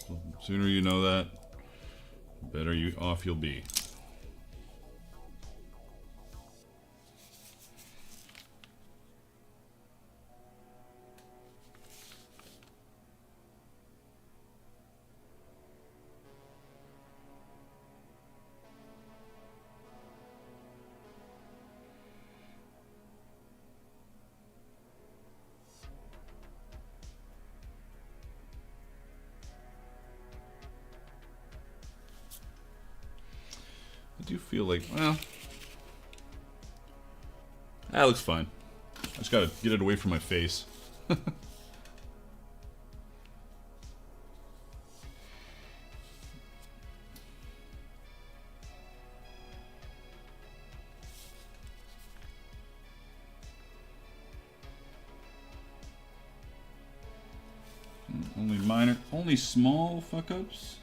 The sooner you know that, the better off you'll be. I do feel like, well, that looks fine. I just gotta get it away from my face. Only minor, only small fuck-ups.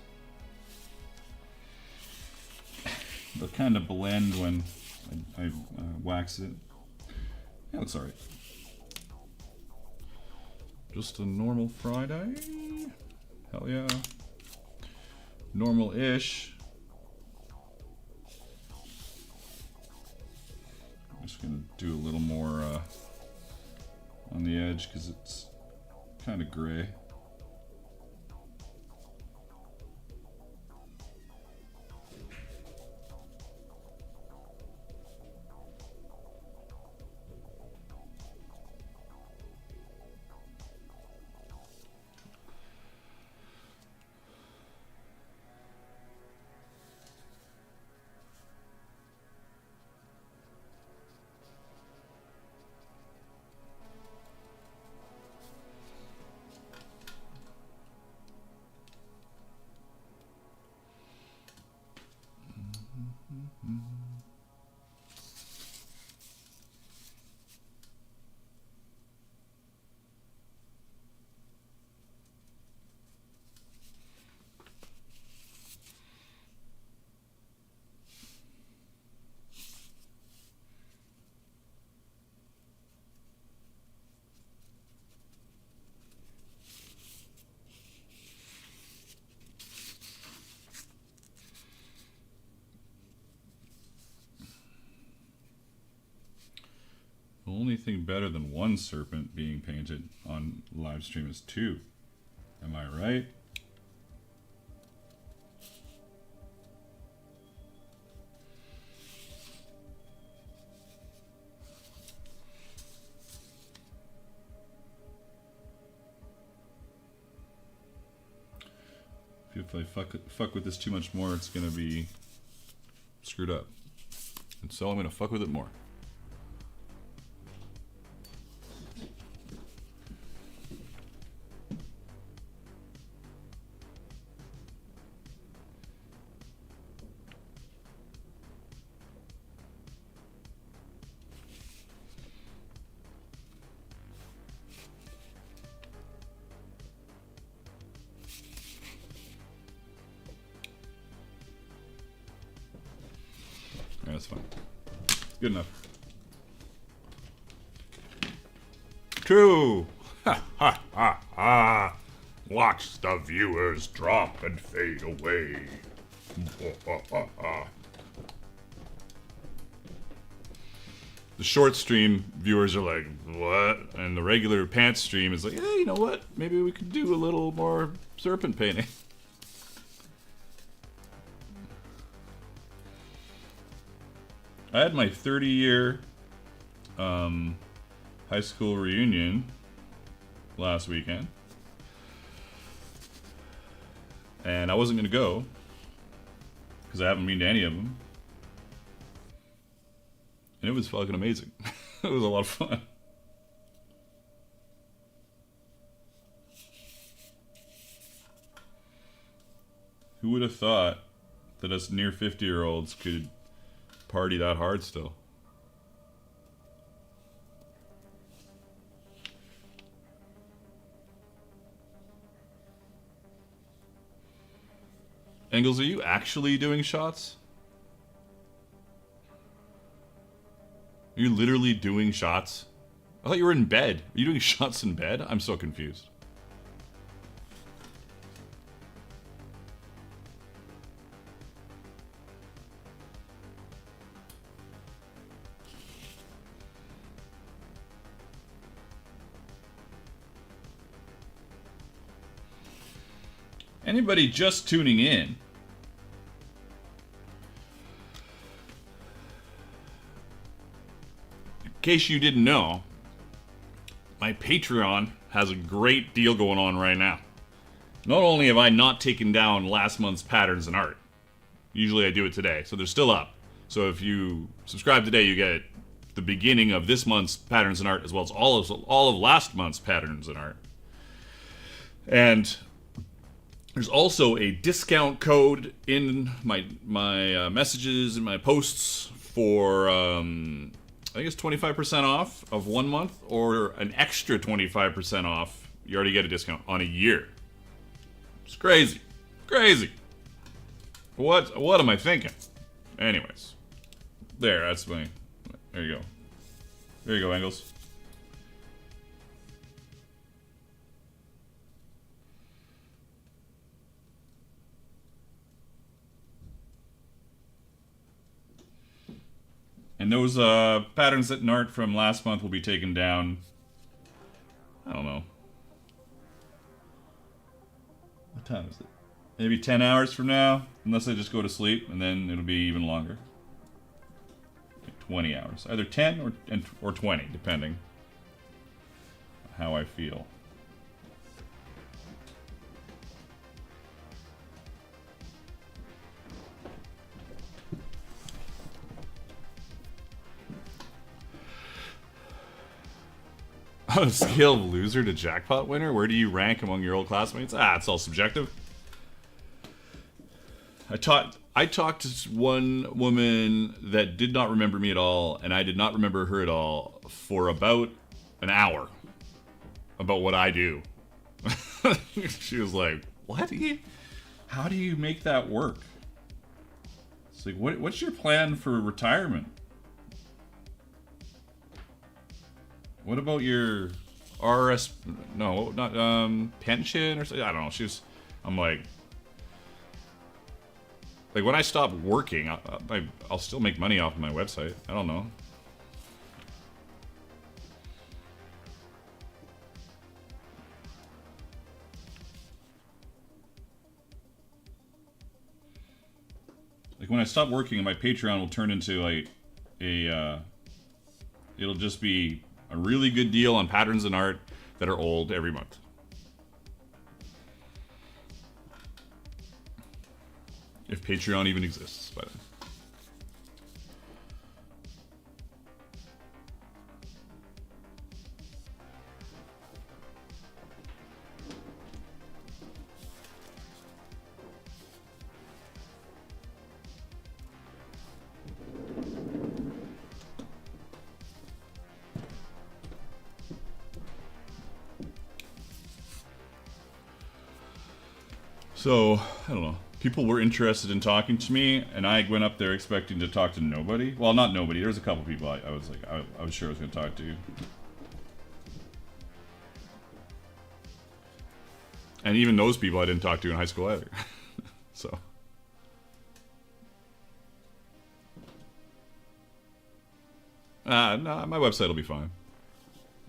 They'll kind of blend when I wax it. Yeah, looks alright. Just a normal Friday. Hell yeah. Normal-ish. I'm just gonna do a little more on the edge because it's kind of gray. The only thing better than one serpent being painted on live stream is two. Am I right? If I fuck with this too much more, it's gonna be screwed up. And so I'm gonna fuck with it more. That's fine. Good enough. True. Ha ha ha ha. Watch the viewers drop and fade away. The short stream viewers are like, what? And the regular pants stream is like, hey, you know what? Maybe we could do a little more serpent painting. I had my 30-year high school reunion last weekend. And I wasn't going to go because I haven't been to any of them. And it was fucking amazing. It was a lot of fun. Who would have thought that us near 50-year-olds could party that hard still? Engels, are you actually doing shots? Are you literally doing shots? I thought you were in bed. Are you doing shots in bed? I'm so confused. Anybody just tuning in? In case you didn't know, my Patreon has a great deal going on right now. Not only have I not taken down last month's patterns and art, usually I do it today, so they're still up. So if you subscribe today, you get the beginning of this month's patterns and art, as well as all of last month's patterns and art. And there's also a discount code in my messages and my posts for I think it's 25% off of 1 month, or an extra 25% off. You already get a discount on a year. It's crazy, crazy. What am I thinking? Anyways, there you go. There you go, Engels. And those patterns and art from last month will be taken down, I don't know. What time is it? Maybe 10 hours from now, unless I just go to sleep, and then it'll be even longer. Like 20 hours. Either 10 or 20, depending on how I feel. On a scale of loser to jackpot winner, where do you rank among your old classmates? It's all subjective. I talked to one woman that did not remember me at all, and I did not remember her at all for about an hour about what I do. She was like, "What? How do you make that work?" It's like, what's your plan for retirement? What about your RS? No, not pension or something. I don't know. I'm like when I stop working, I'll still make money off of my website. I don't know. Like when I stop working, my Patreon will turn into like it'll just be a really good deal on patterns and art that are old every month. If Patreon even exists by then. So, I don't know. people were interested in talking to me, and I went up there expecting to talk to nobody. Well, not nobody. There was a couple people I was like, I was sure I was going to talk to. And even those people I didn't talk to in high school either. So. No, my website will be fine.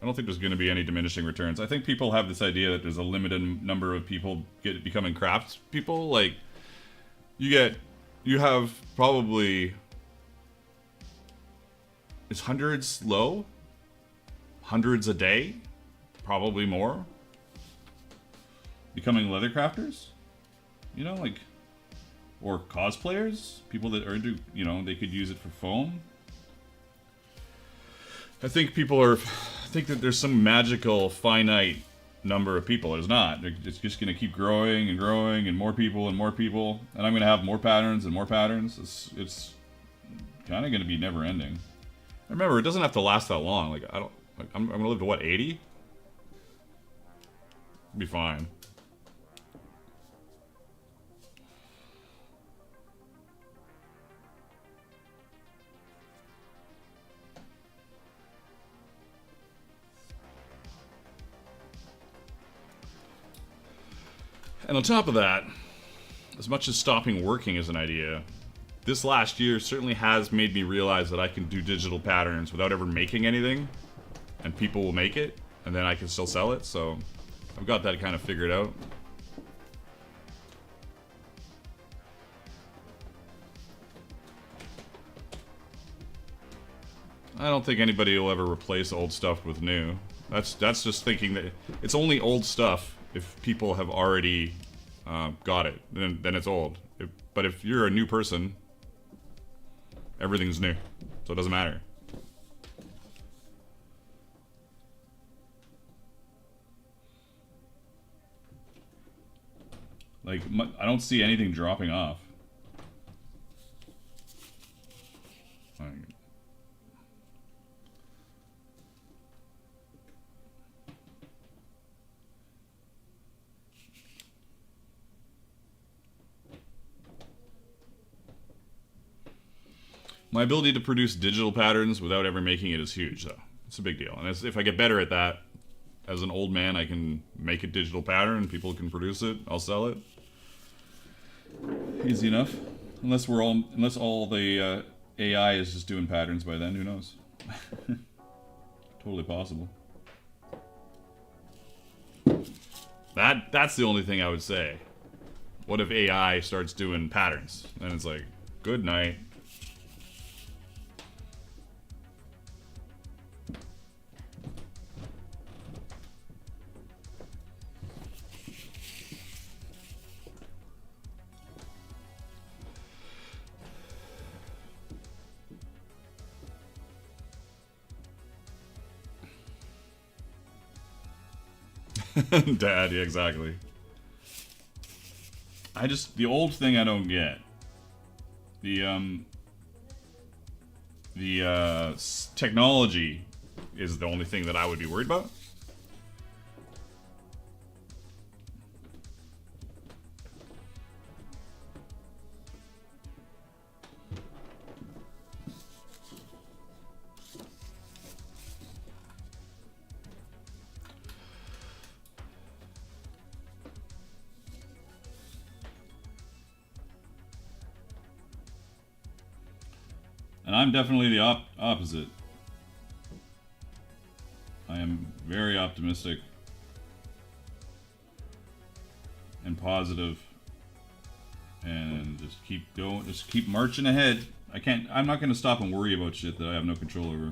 I don't think there's going to be any diminishing returns. I think people have this idea that there's a limited number of people becoming crafts people. Like, you have probably, is hundreds low? Hundreds a day? Probably more. Becoming leather crafters? You know, like, or cosplayers? People that are, you know, they could use it for foam. I think that there's some magical finite number of people. There's not. It's just going to keep growing and growing, and more people and more people, and I'm going to have more patterns and more patterns. It's kind of going to be never ending. Remember, it doesn't have to last that long. Like, I'm going to live to what, 80? It'll be fine. And on top of that, as much as stopping working is an idea, this last year certainly has made me realize that I can do digital patterns without ever making anything, and people will make it, and then I can still sell it, so I've got that kind of figured out. I don't think anybody will ever replace old stuff with new. That's just thinking that it's only old stuff if people have already got it, then it's old. But if you're a new person, everything's new, so it doesn't matter. Like, I don't see anything dropping off. My ability to produce digital patterns without ever making it is huge, though. It's a big deal. And if I get better at that, as an old man, I can make a digital pattern, people can produce it, I'll sell it. Easy enough. Unless all the AI is just doing patterns by then, who knows? Totally possible. That's the only thing I would say. What if AI starts doing patterns? And it's like, good night. Dad, yeah, exactly. The old thing I don't get. Technology is the only thing that I would be worried about. And I'm definitely the opposite. I am very optimistic and positive, and just keep going, just keep marching ahead. I'm not going to stop and worry about shit that I have no control over.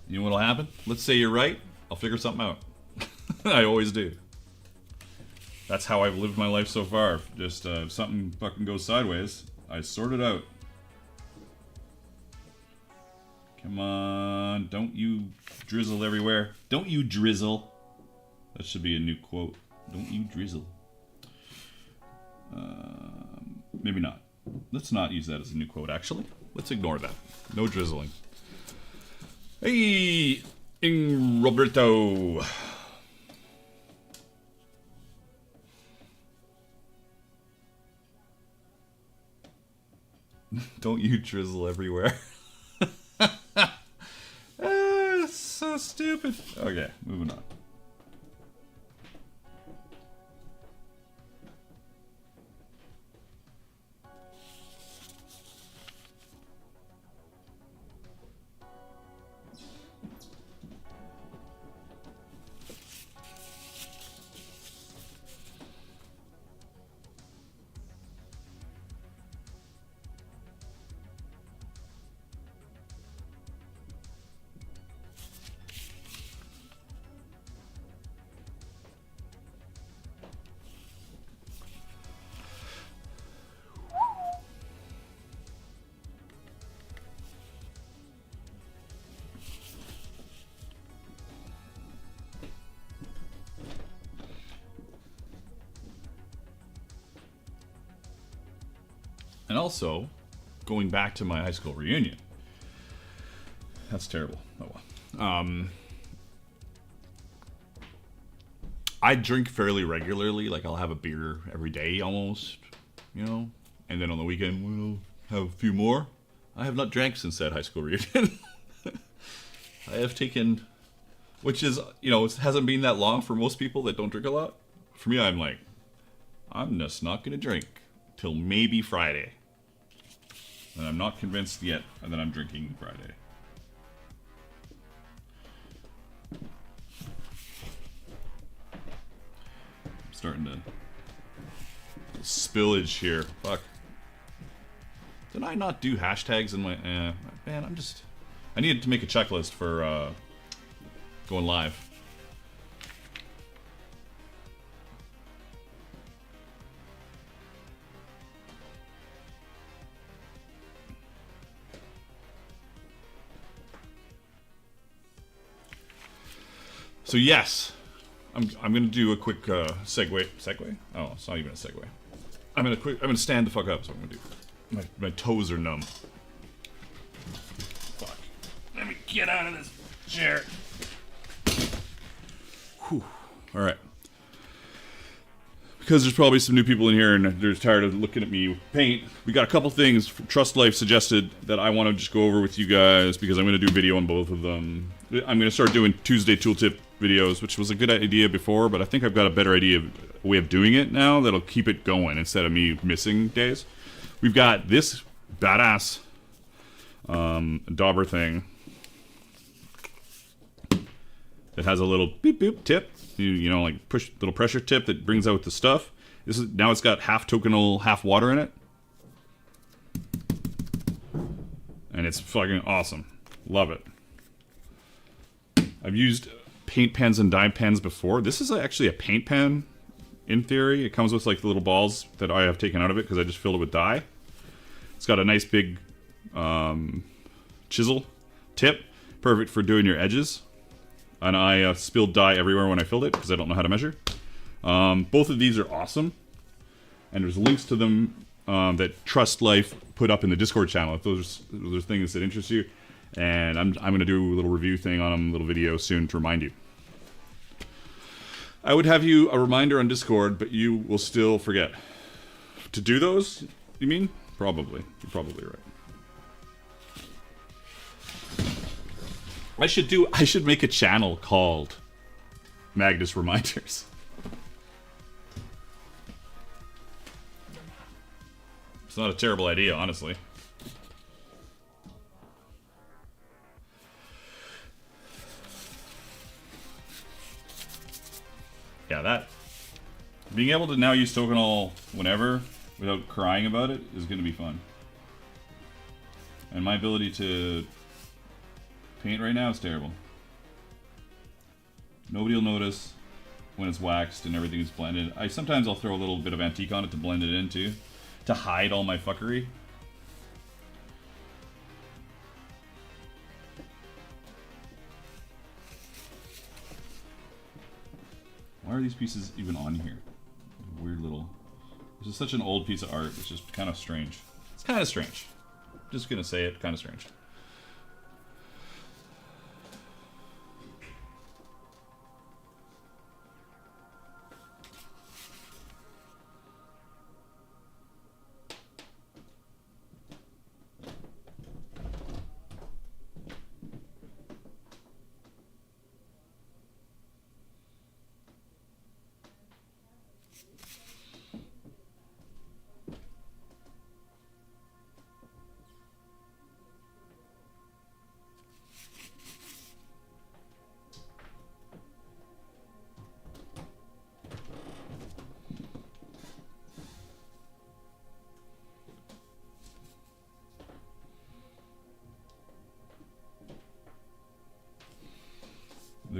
You know what'll happen? Let's say you're right, I'll figure something out. I always do. That's how I've lived my life so far. Just if something fucking goes sideways, I sort it out. Come on, don't you drizzle everywhere. Don't you drizzle. That should be a new quote. Don't you drizzle. Maybe not. Let's not use that as a new quote, actually. Let's ignore that. No drizzling. Hey, Roberto. Don't you drizzle everywhere. So stupid. Okay, moving on. And also, going back to my high school reunion. That's terrible. Oh well. I drink fairly regularly. Like, I'll have a beer every day almost, you know? And then on the weekend, we'll have a few more. I have not drank since that high school reunion. I have taken, which is, you know, it hasn't been that long for most people that don't drink a lot. For me, I'm like, I'm just not going to drink till maybe Friday. And I'm not convinced yet that I'm drinking Friday. I'm starting to spillage here. Fuck. Did I not do hashtags in my... man, I needed to make a checklist for going live. So yes, I'm gonna do a quick segue. Segue? Oh, it's not even a segue. I'm gonna stand the fuck up. So I'm gonna do. My toes are numb. Fuck. Let me get out of this chair. Whew. All right. Because there's probably some new people in here and they're tired of looking at me paint. We got a couple things Trust Life suggested that I want to just go over with you guys because I'm going to do video on both of them. I'm going to start doing Tuesday tooltip videos, which was a good idea before, but I think I've got a better way of doing it now that'll keep it going instead of me missing days. We've got this badass dauber thing that has a little beep boop tip. You know, like push little pressure tip that brings out the stuff. This is now it's got half tokenal, half water in it, and it's fucking awesome. Love it. I've used paint pens and dye pens before. This is actually a paint pen, in theory. It comes with like the little balls that I have taken out of it because I just filled it with dye. It's got a nice big chisel tip, perfect for doing your edges. And I spilled dye everywhere when I filled it because I don't know how to measure. Both of these are awesome. And there's links to them that Trust Life put up in the Discord channel if those are things that interest you. And I'm going to do a little review thing on them, a little video soon to remind you. I would have you a reminder on Discord, but you will still forget. To do those, you mean? Probably. You're probably right. I should make a channel called Magnus Reminders. It's not a terrible idea, honestly. Yeah, that being able to now use Tokenol whenever without crying about it is going to be fun. And my ability to paint right now is terrible. Nobody will notice when it's waxed and everything is blended. Sometimes I'll throw a little bit of antique on it to blend it in too, to hide all my fuckery. Why are these pieces even on here? Weird little... This is such an old piece of art, it's just kind of strange. It's kind of strange. Just gonna say it, kind of strange.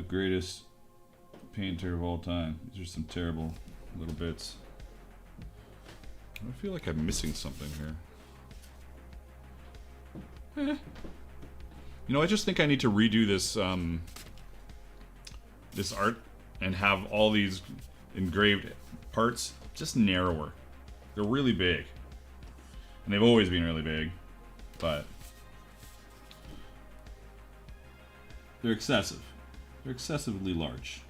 greatest painter of all time. These are some terrible little bits. I feel like I'm missing something here. You know, I just think I need to redo this this art and have all these engraved parts just narrower. They're really big. And they've always been really big, but they're excessive. They're excessively large.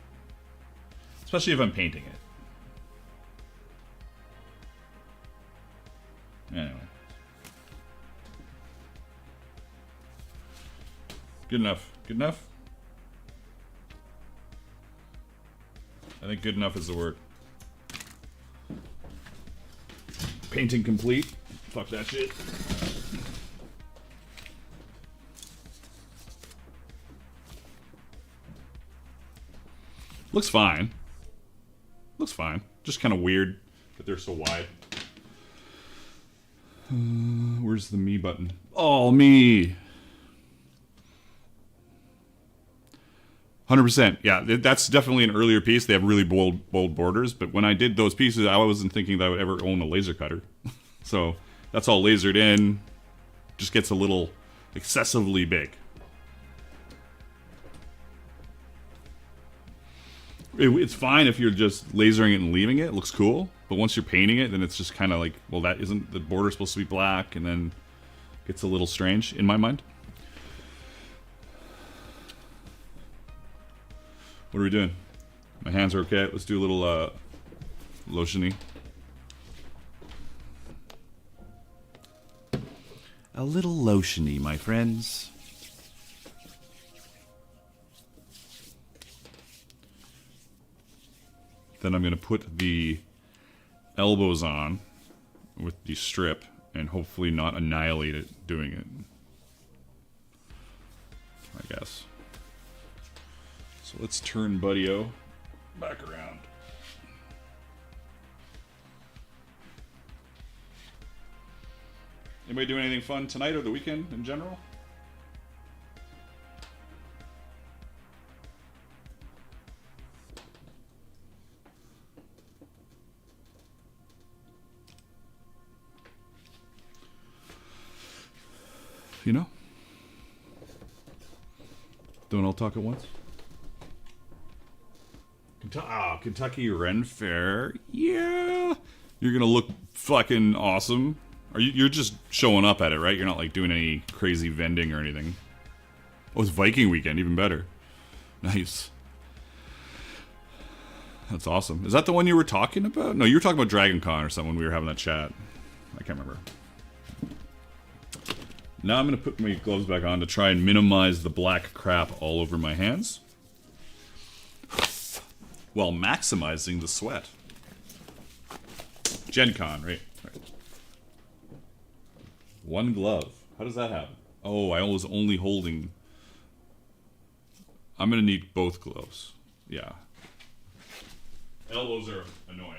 Especially if I'm painting it. Anyway. Good enough. Good enough? I think good enough is the word. Painting complete. Fuck that shit. Looks fine. Looks fine. Just kind of weird that they're so wide. Where's the me button? Oh, me. 100%. Yeah, that's definitely an earlier piece. They have really bold borders. But when I did those pieces, I wasn't thinking that I would ever own a laser cutter. So that's all lasered in. Just gets a little excessively big. It's fine if you're just lasering it and leaving it. It looks cool. But once you're painting it, then it's just kind of like, well, that isn't the border supposed to be black, and then it's a little strange in my mind. What are we doing? My hands are okay. Let's do a little lotiony. A little lotiony, my friends. Then I'm going to put the elbows on with the strip and hopefully not annihilate it doing it. I guess. So let's turn Buddy-O back around. Anybody doing anything fun tonight or the weekend in general? You know? Don't all talk at once? Kentucky Ren Fair. Yeah. You're gonna look fucking awesome. You're just showing up at it, right? You're not like doing any crazy vending or anything. Oh, it's Viking weekend, even better. Nice. That's awesome. Is that the one you were talking about? No, you were talking about Dragon Con or something when we were having that chat. I can't remember. Now I'm going to put my gloves back on to try and minimize the black crap all over my hands, while maximizing the sweat. Gen Con, right? One glove. How does that happen? Oh, I was only holding... I'm going to need both gloves. Yeah. Elbows are annoying.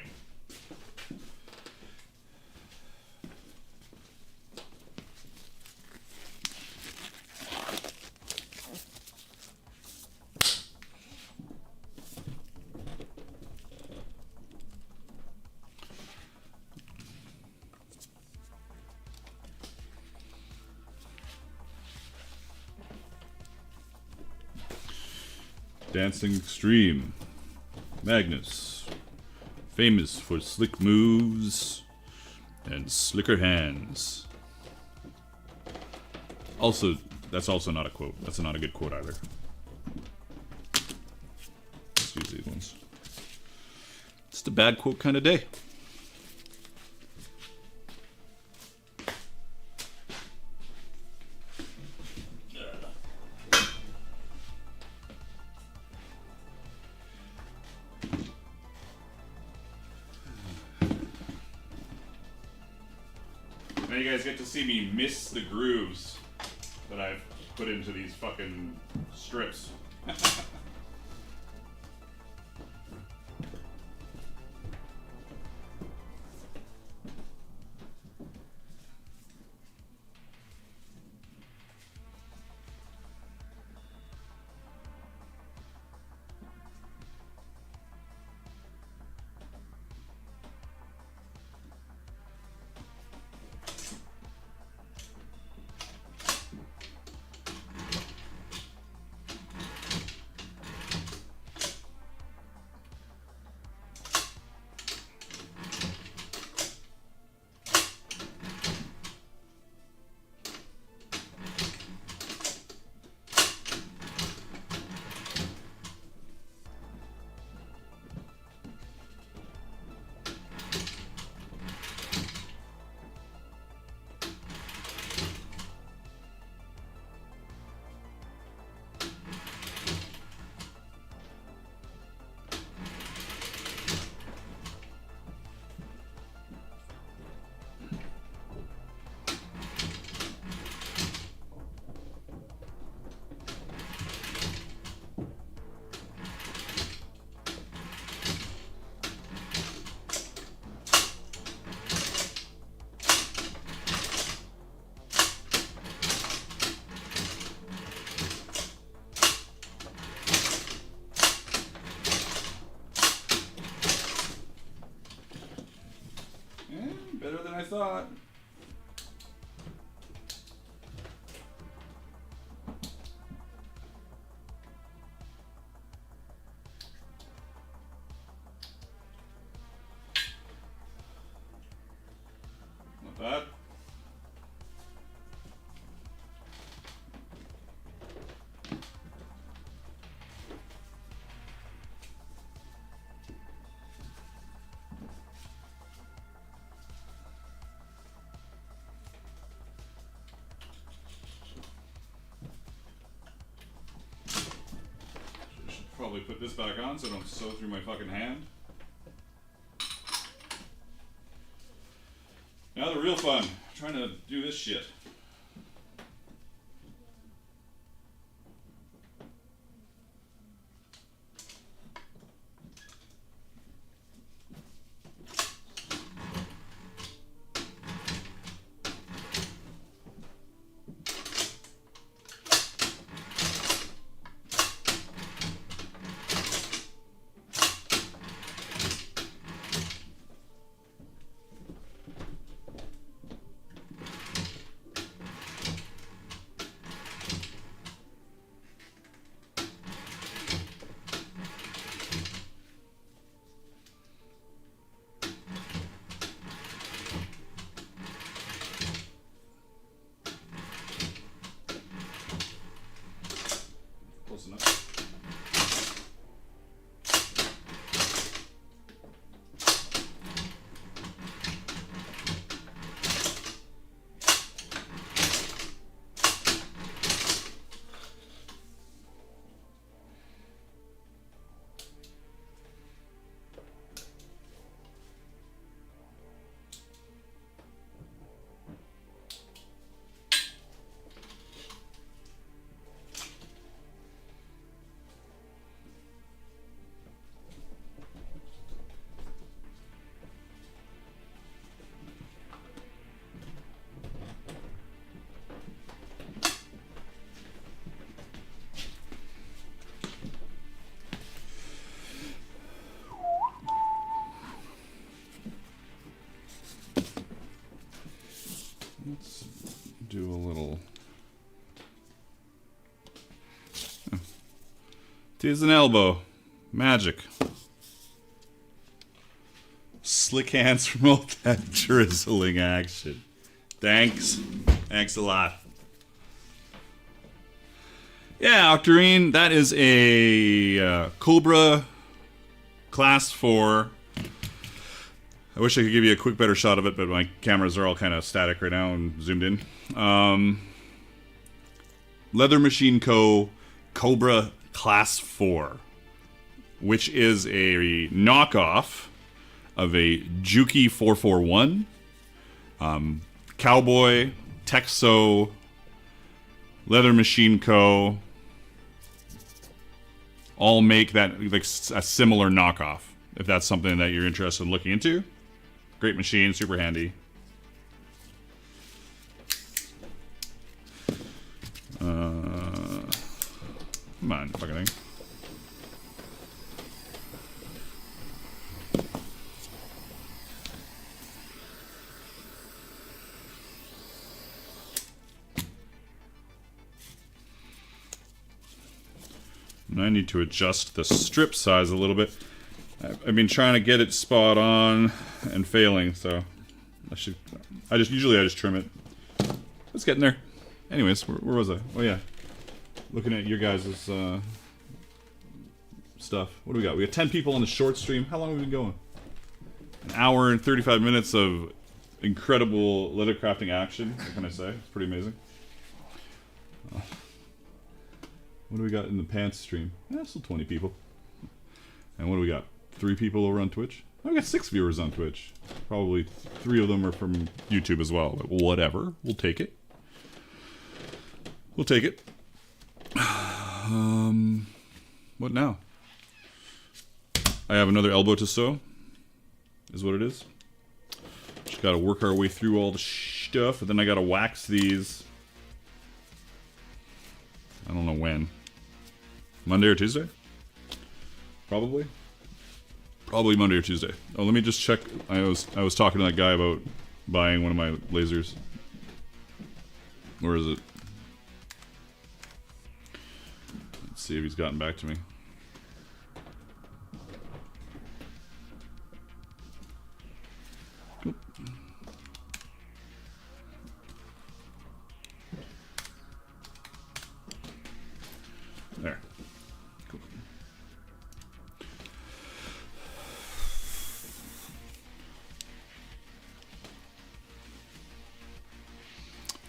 Dancing Extreme. Magnus. Famous for slick moves and slicker hands. Also, that's also not a quote. That's not a good quote either. Let's use these ones. It's a bad quote kind of day. Now you guys get to see me miss the grooves that I've put into these fucking strips. thought. Not bad. Probably put this back on so I don't sew through my fucking hand. Now the real fun, trying to do this shit. Close enough. Let's do a little. Tis an elbow. Magic. Slick hands from all that drizzling action. Thanks. Thanks a lot. Yeah, Octarine, that is a Cobra Class 4. I wish I could give you a quick, better shot of it, but my cameras are all kind of static right now and zoomed in. Leather Machine Co. Cobra Class 4, which is a knockoff of a Juki 441, Cowboy, Texo, Leather Machine Co. all make that like a similar knockoff. If that's something that you're interested in looking into. Great machine, super handy. Come on, fucking thing. And I need to adjust the strip size a little bit. I've been trying to get it spot on and failing, so I just trim it. It's getting there. Anyways, where was I? Oh yeah, looking at your guys' stuff. What do we got? We got 10 people on the short stream. How long have we been going? An hour and 35 minutes of incredible leather crafting action. What can I say? It's pretty amazing. What do we got in the pants stream? Still 20 people. And what do we got? 3 people over on Twitch? Oh, we got 6 viewers on Twitch. Probably 3 of them are from YouTube as well. But whatever. We'll take it. We'll take it. What now? I have another elbow to sew. Is what it is. Just gotta work our way through all the stuff. And then I gotta wax these. I don't know when. Monday or Tuesday? Probably Monday or Tuesday. Oh, let me just check. I was talking to that guy about buying one of my lasers. Or is it? Let's see if he's gotten back to me. Oop. There. Cool.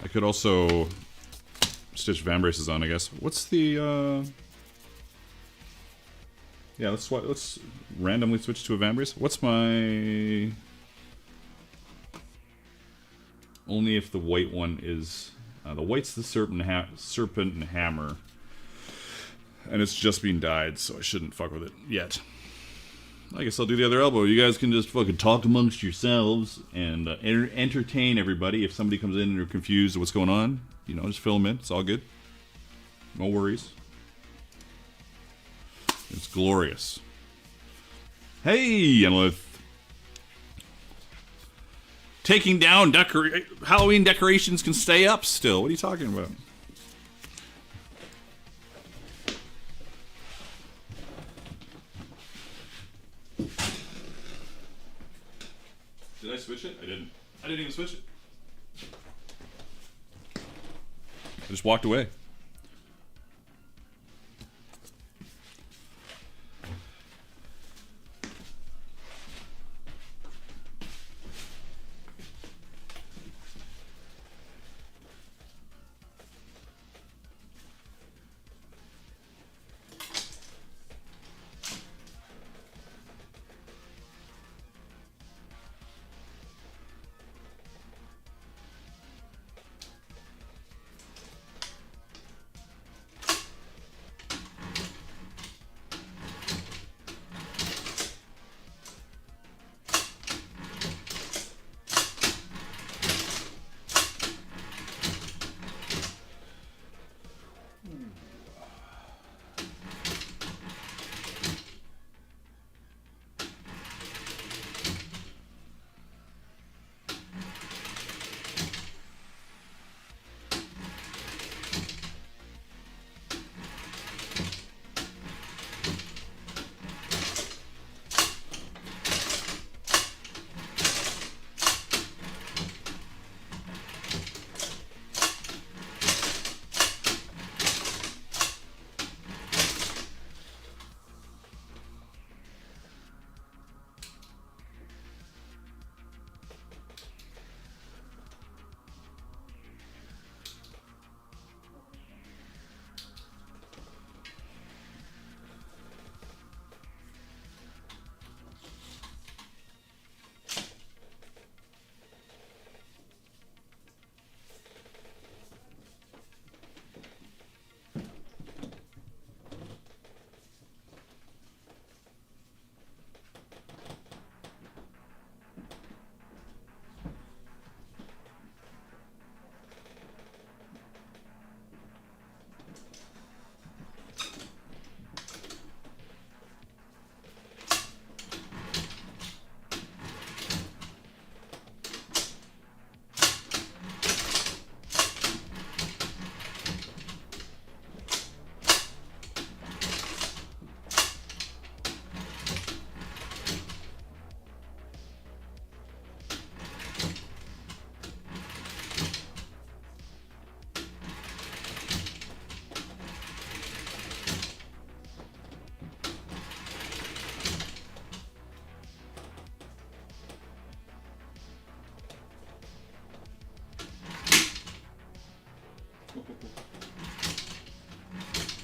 I could also stitch van braces on, I guess. What's the yeah, let's randomly switch to a van brace. What's my only if the white one is the white's the serpent and hammer. And it's just been dyed, so I shouldn't fuck with it yet. I guess I'll do the other elbow. You guys can just fucking talk amongst yourselves and entertain everybody. If somebody comes in and they're confused what's going on, you know, just fill them in. It's all good. No worries. It's glorious. Hey, Enlith. Taking down Halloween decorations can stay up still. What are you talking about? Did I switch it? I didn't. I didn't even switch it. I just walked away.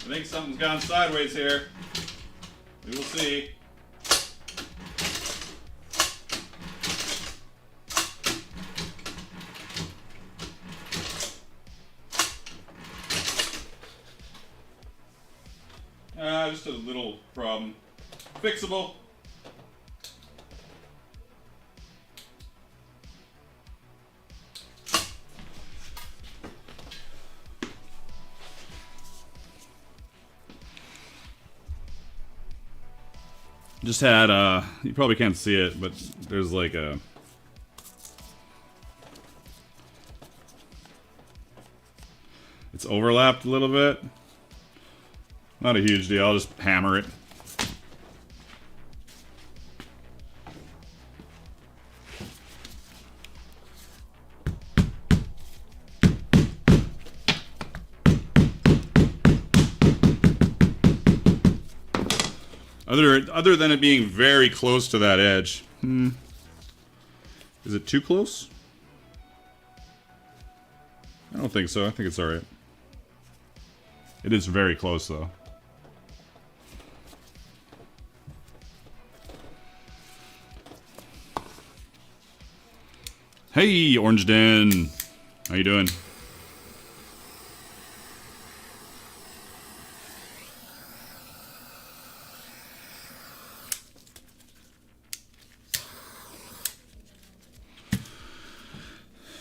I think something's gone sideways here. We will see. Just a little problem. Fixable. Just had, you probably can't see it, but there's like a It's overlapped a little bit. Not a huge deal, I'll just hammer it. Other than it being very close to that edge. Is it too close? I don't think so. I think it's alright. It is very close, though. Hey, Orange Den! How you doing?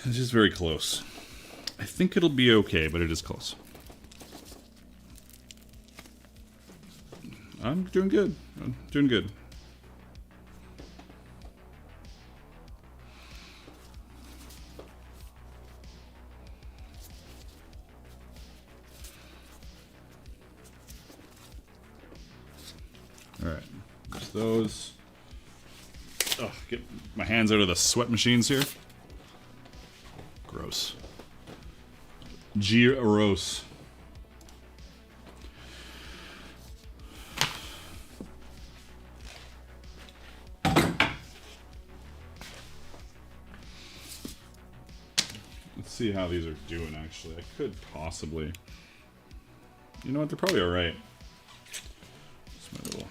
It's just very close. I think it'll be okay, but it is close. I'm doing good. I'm doing good. Alright. There's those. Ugh, get my hands out of the sweat machines here. Gross. Gross. Let's see how these are doing, actually. I could possibly... You know what? They're probably alright. Just my little...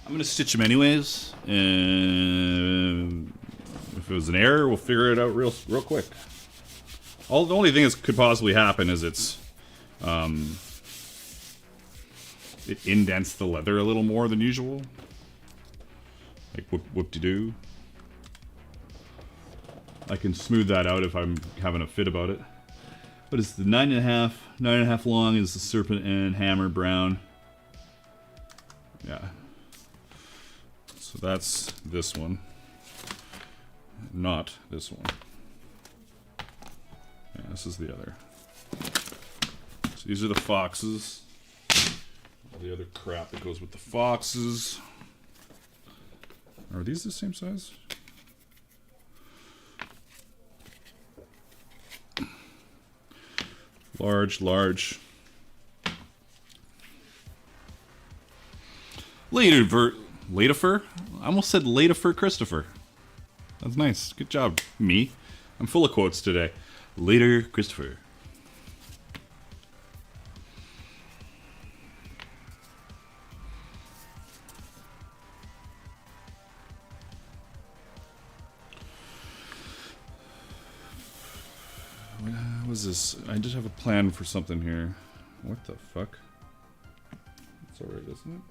I'm gonna stitch them anyways, and if it was an error, we'll figure it out real quick. The only thing that could possibly happen is it indents the leather a little more than usual. Like whoop-de-doo. I can smooth that out if I'm having a fit about it. What is the 9.5 long is the serpent and hammer brown. Yeah. So that's this one. Not this one. Yeah, this is the other. So these are the foxes. All the other crap that goes with the foxes. Are these the same size? Large. Laterfur? I almost said Laterfur Christopher. That's nice. Good job, me. I'm full of quotes today. Later, Christopher. What was this? I just have a plan for something here. What the fuck? It's alright, isn't it?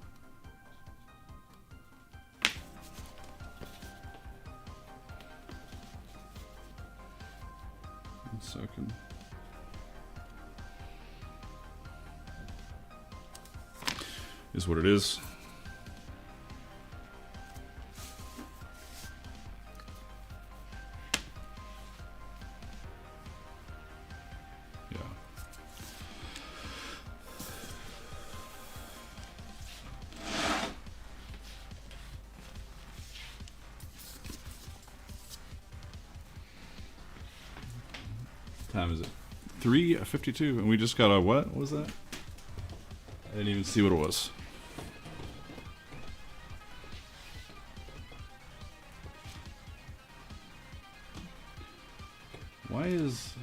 Second. Is what it is. Yeah. Time is it? 3:52, and we just got a what? What was that? I didn't even see what it was. Why is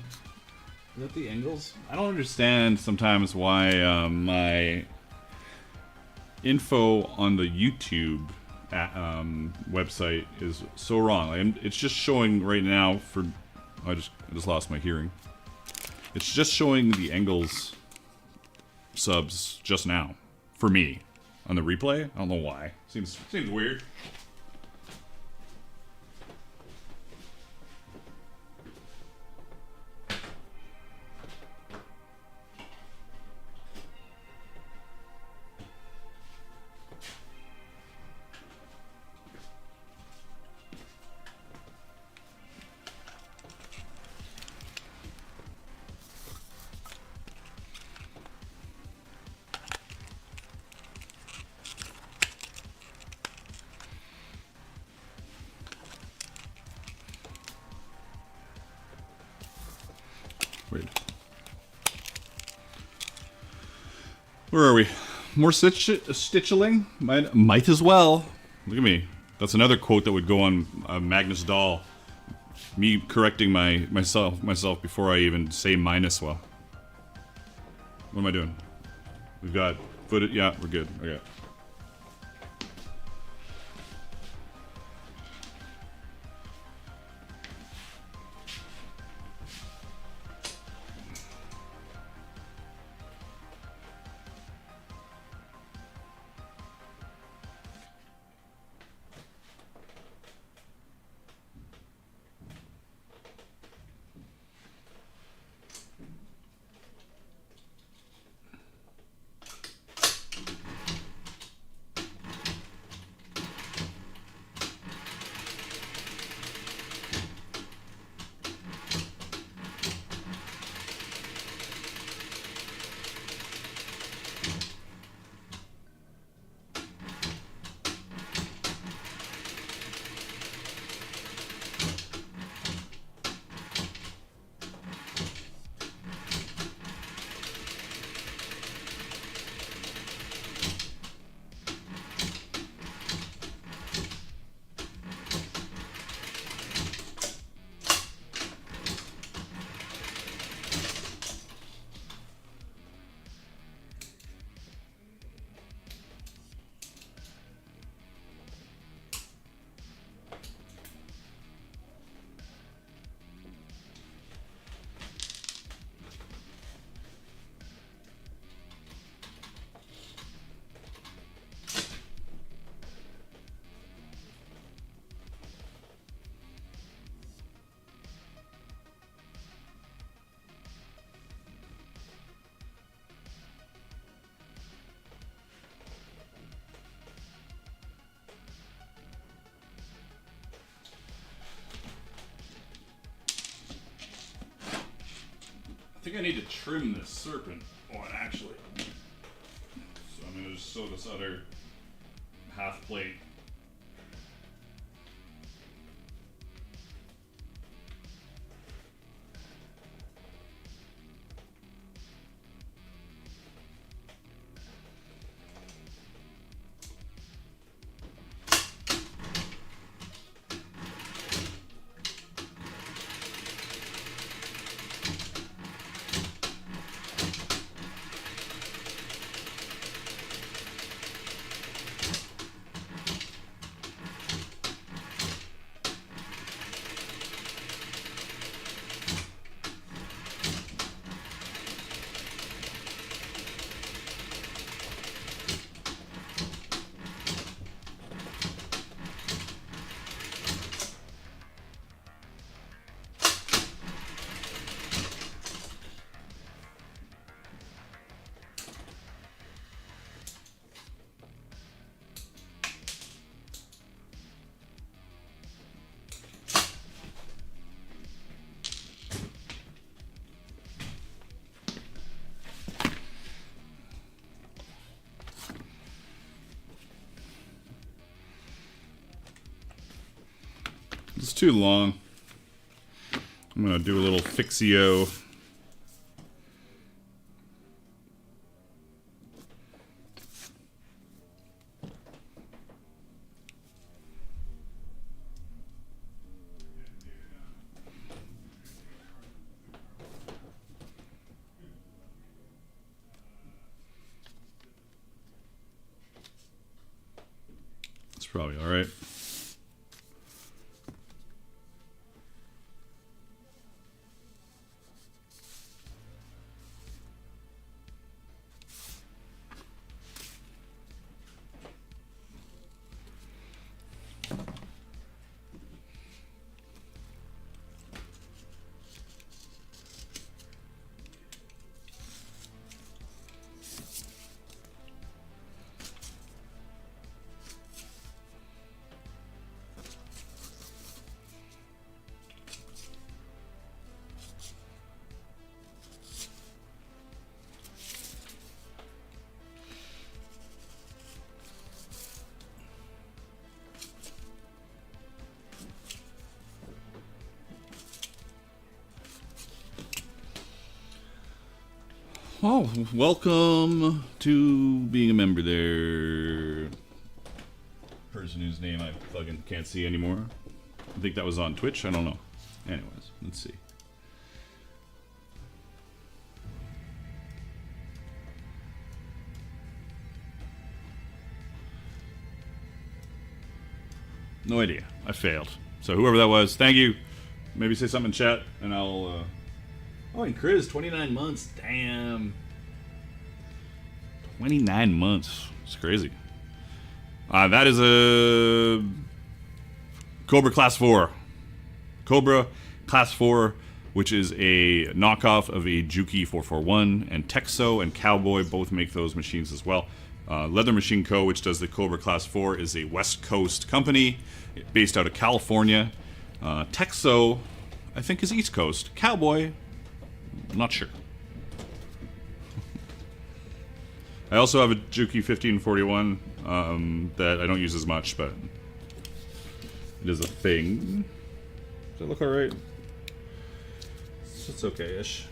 that the angles? I don't understand sometimes why my info on the YouTube website is so wrong. Like, it's just showing right now for. I just lost my hearing. It's just showing the Engels subs just now for me on the replay. I don't know why. Seems weird. Where are we? More stitchling? Might as well. Look at me. That's another quote that would go on Magnus Dahl. Me correcting myself before I even say minus well. What am I doing? We've got footage. Yeah, we're good. Okay. I think I need to trim this serpent one actually. So I'm gonna just sew this other half plate. It's too long. I'm gonna do a little fixio. It's probably all right. Oh, welcome to being a member there. Person whose name I fucking can't see anymore. I think that was on Twitch. I don't know. Anyways, let's see. No idea. I failed. So whoever that was, thank you. Maybe say something in chat, and I'll. Oh, and Chris, 29 months. Damn. 29 months. It's crazy. That is a Cobra Class 4. Cobra Class 4, which is a knockoff of a Juki 441, and Texo and Cowboy both make those machines as well. Leather Machine Co., which does the Cobra Class 4, is a West Coast company based out of California. Texo, I think, is East Coast. Cowboy, not sure. I also have a Juki 1541 that I don't use as much, but it is a thing. Does that look alright? It's okay-ish.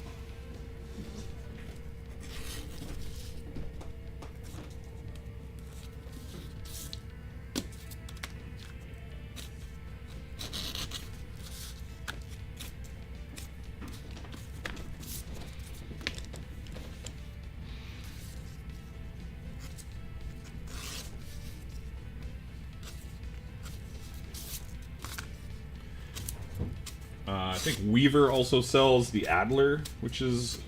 I think Weaver also sells the Adler, which is,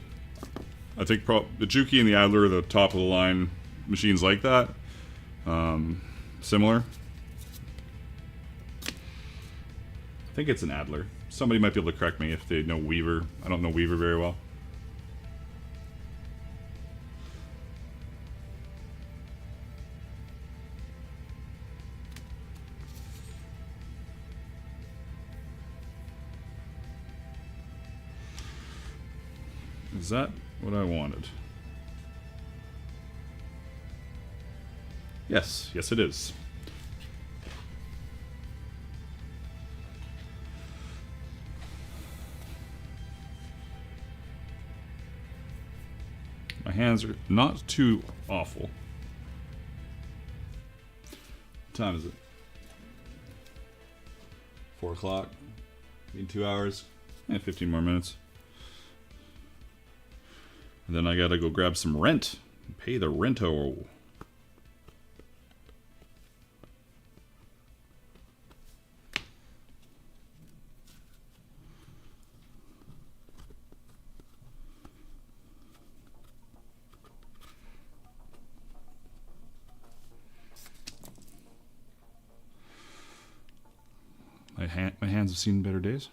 I think, the Juki and the Adler are the top of the line machines like that. Similar. I think it's an Adler. Somebody might be able to correct me if they know Weaver. I don't know Weaver very well. Is that what I wanted? Yes, yes it is. My hands are not too awful. What time is it? 4 o'clock. In 2 hours. 15 more minutes. And then I gotta go grab some rent. Pay the rento. My hands have seen better days.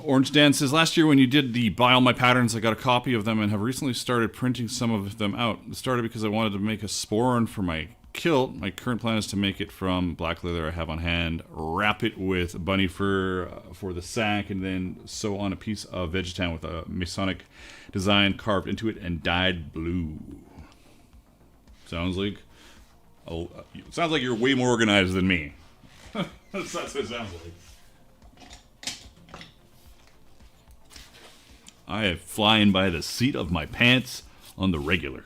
Orange Dan says, last year when you did the buy all my patterns, I got a copy of them and have recently started printing some of them out. It started because I wanted to make a sporran for my kilt. My current plan is to make it from black leather I have on hand, wrap it with bunny fur for the sack, and then sew on a piece of Vegetan with a Masonic design carved into it and dyed blue. Sounds like you're way more organized than me. That's what it sounds like. I am flying by the seat of my pants on the regular.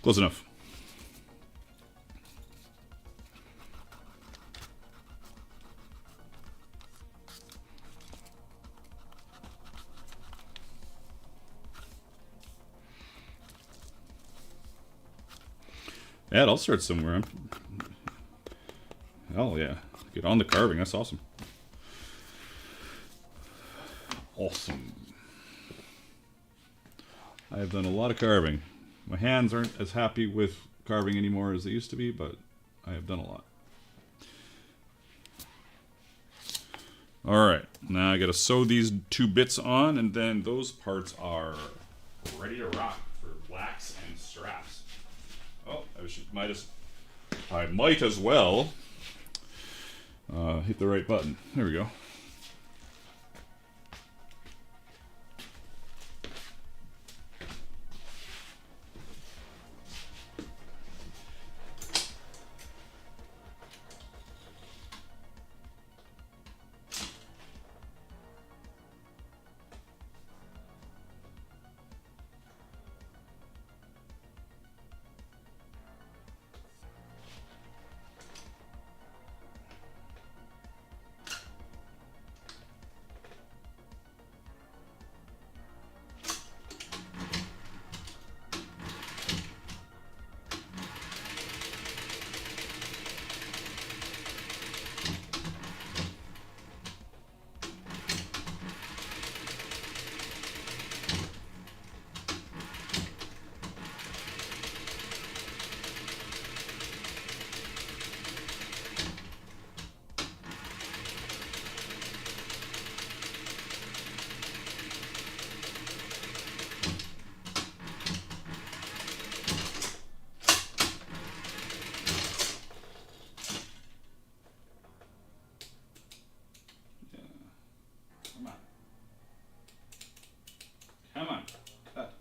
Close enough. Yeah, I'll start somewhere. Hell yeah. Get on the carving. That's awesome. Awesome. I have done a lot of carving. My hands aren't as happy with carving anymore as they used to be, but I have done a lot. Alright, now I gotta sew these 2 bits on, and then those parts are ready to rock for blacks and straps. Oh, I might as well hit the right button. There we go. Come on. Cut.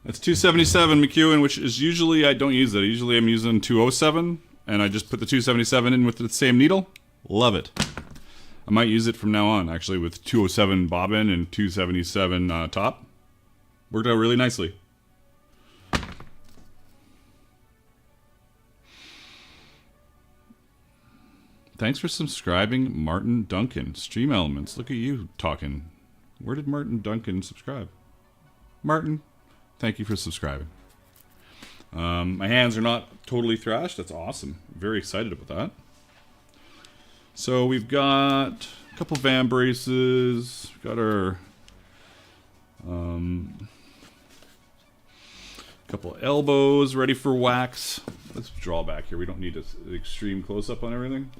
That's 277 McEwen, which is usually, I don't use that. Usually I'm using 207, and I just put the 277 in with the same needle. Love it. I might use it from now on, actually, with 207 bobbin and 277 top. Worked out really nicely. Thanks for subscribing, Martin Duncan. Stream Elements. Look at you talking. Where did Martin Duncan subscribe? Martin, thank you for subscribing. My hands are not totally thrashed. That's awesome. Very excited about that. So we've got a couple van braces. We've got our couple elbows ready for wax. Let's draw back here. We don't need an extreme close-up on everything.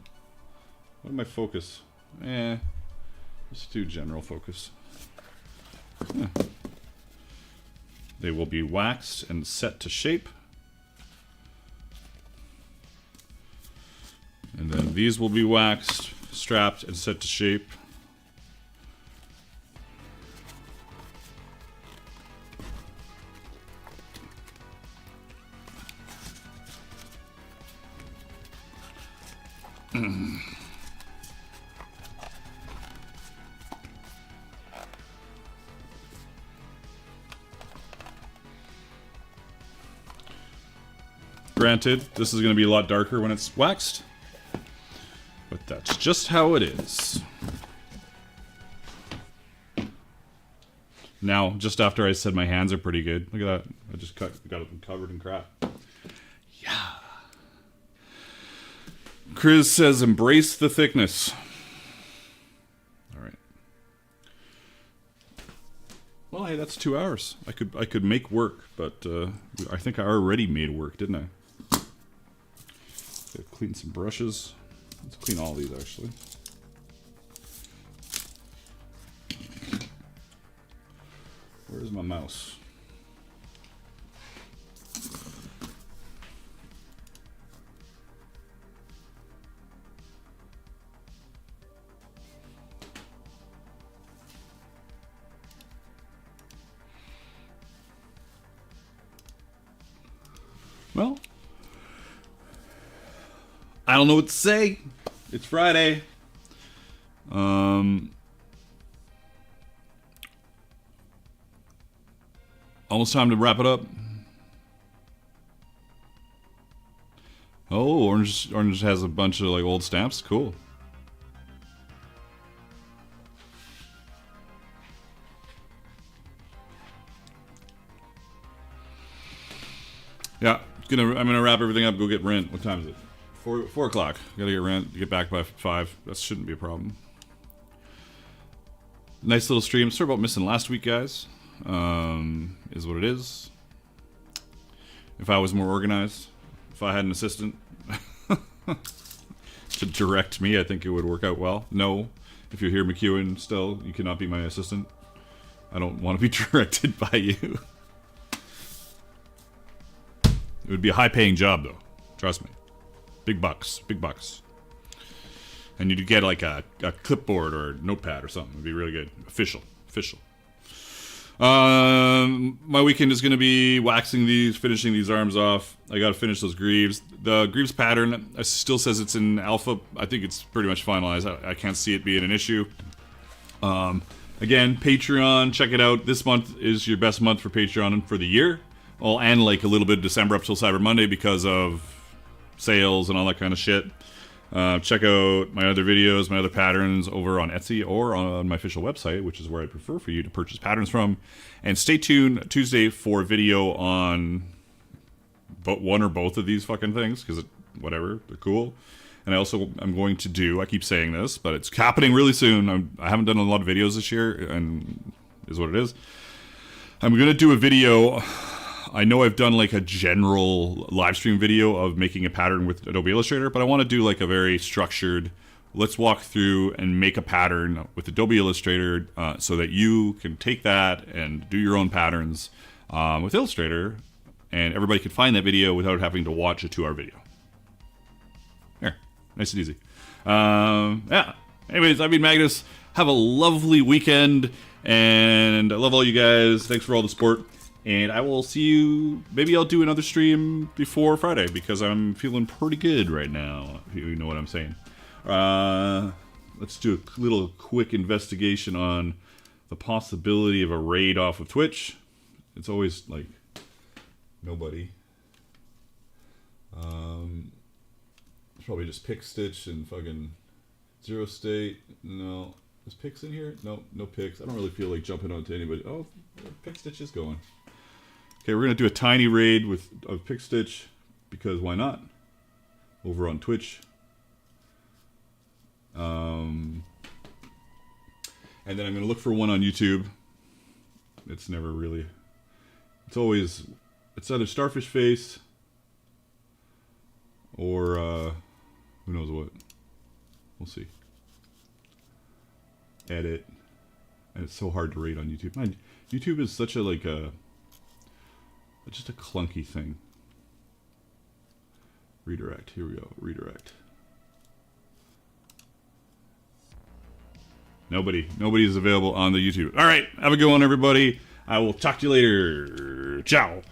What am I focus? Let's do general focus. Yeah. They will be waxed and set to shape. And then these will be waxed, strapped, and set to shape. Granted, this is going to be a lot darker when it's waxed, but that's just how it is. Now, just after I said my hands are pretty good, look at that. I just got them covered in crap. Yeah. Chris says, embrace the thickness. All right. Well, hey, that's 2 hours. I could make work, but I think I already made work, didn't I? Gotta clean some brushes. Let's clean all these, actually. Where's my mouse? Well, I don't know what to say. It's Friday. Almost time to wrap it up. Oh, Orange has a bunch of like old stamps. Cool. Yeah, I'm gonna wrap everything up. Go get rent. What time is it? 4 o'clock. Gotta get rent. Get back by 5. That shouldn't be a problem. Nice little stream. Sorry about missing last week, guys. Is what it is. If I was more organized, if I had an assistant to direct me, I think it would work out well. No, if you're here, McEwen, still, you cannot be my assistant. I don't want to be directed by you. It would be a high-paying job, though. Trust me. Big bucks. Big bucks. And you'd get like a clipboard or a notepad or something. It'd be really good. Official. My weekend is going to be waxing these, finishing these arms off. I got to finish those greaves. The greaves pattern still says it's in alpha. I think it's pretty much finalized. I can't see it being an issue. Again, Patreon, check it out. This month is your best month for Patreon for the year. Well, and like a little bit of December up till Cyber Monday because of sales and all that kind of shit. Check out my other videos, my other patterns over on Etsy or on my official website, which is where I prefer for you to purchase patterns from. And stay tuned Tuesday for a video on one or both of these fucking things, because whatever, they're cool. And I'm going to do, I keep saying this, but it's happening really soon. I haven't done a lot of videos this year, and is what it is. I'm going to do a video. I know I've done like a general live stream video of making a pattern with Adobe Illustrator, but I want to do like a very structured, let's walk through and make a pattern with Adobe Illustrator so that you can take that and do your own patterns with Illustrator, and everybody can find that video without having to watch a 2-hour video. There, nice and easy. Yeah. Anyways, I've been Magnus. Have a lovely weekend, and I love all you guys. Thanks for all the support. And I will see you, maybe I'll do another stream before Friday, because I'm feeling pretty good right now, if you know what I'm saying. Let's do a little quick investigation on the possibility of a raid off of Twitch. It's always, like, nobody. It's probably just Pick Stitch and fucking Zero State. No. Is Pix in here? No, no Pix. I don't really feel like jumping onto anybody. Oh, Pick Stitch is going. Okay, we're going to do a tiny raid of Pick Stitch, because why not? Over on Twitch. And then I'm going to look for one on YouTube. It's never really... It's either Starfish Face or who knows what. We'll see. Edit. And it's so hard to rate on YouTube. Man, YouTube is such a just a clunky thing. Redirect. Here we go. Redirect. Nobody is available on the YouTube. All right. Have a good one, everybody. I will talk to you later. Ciao.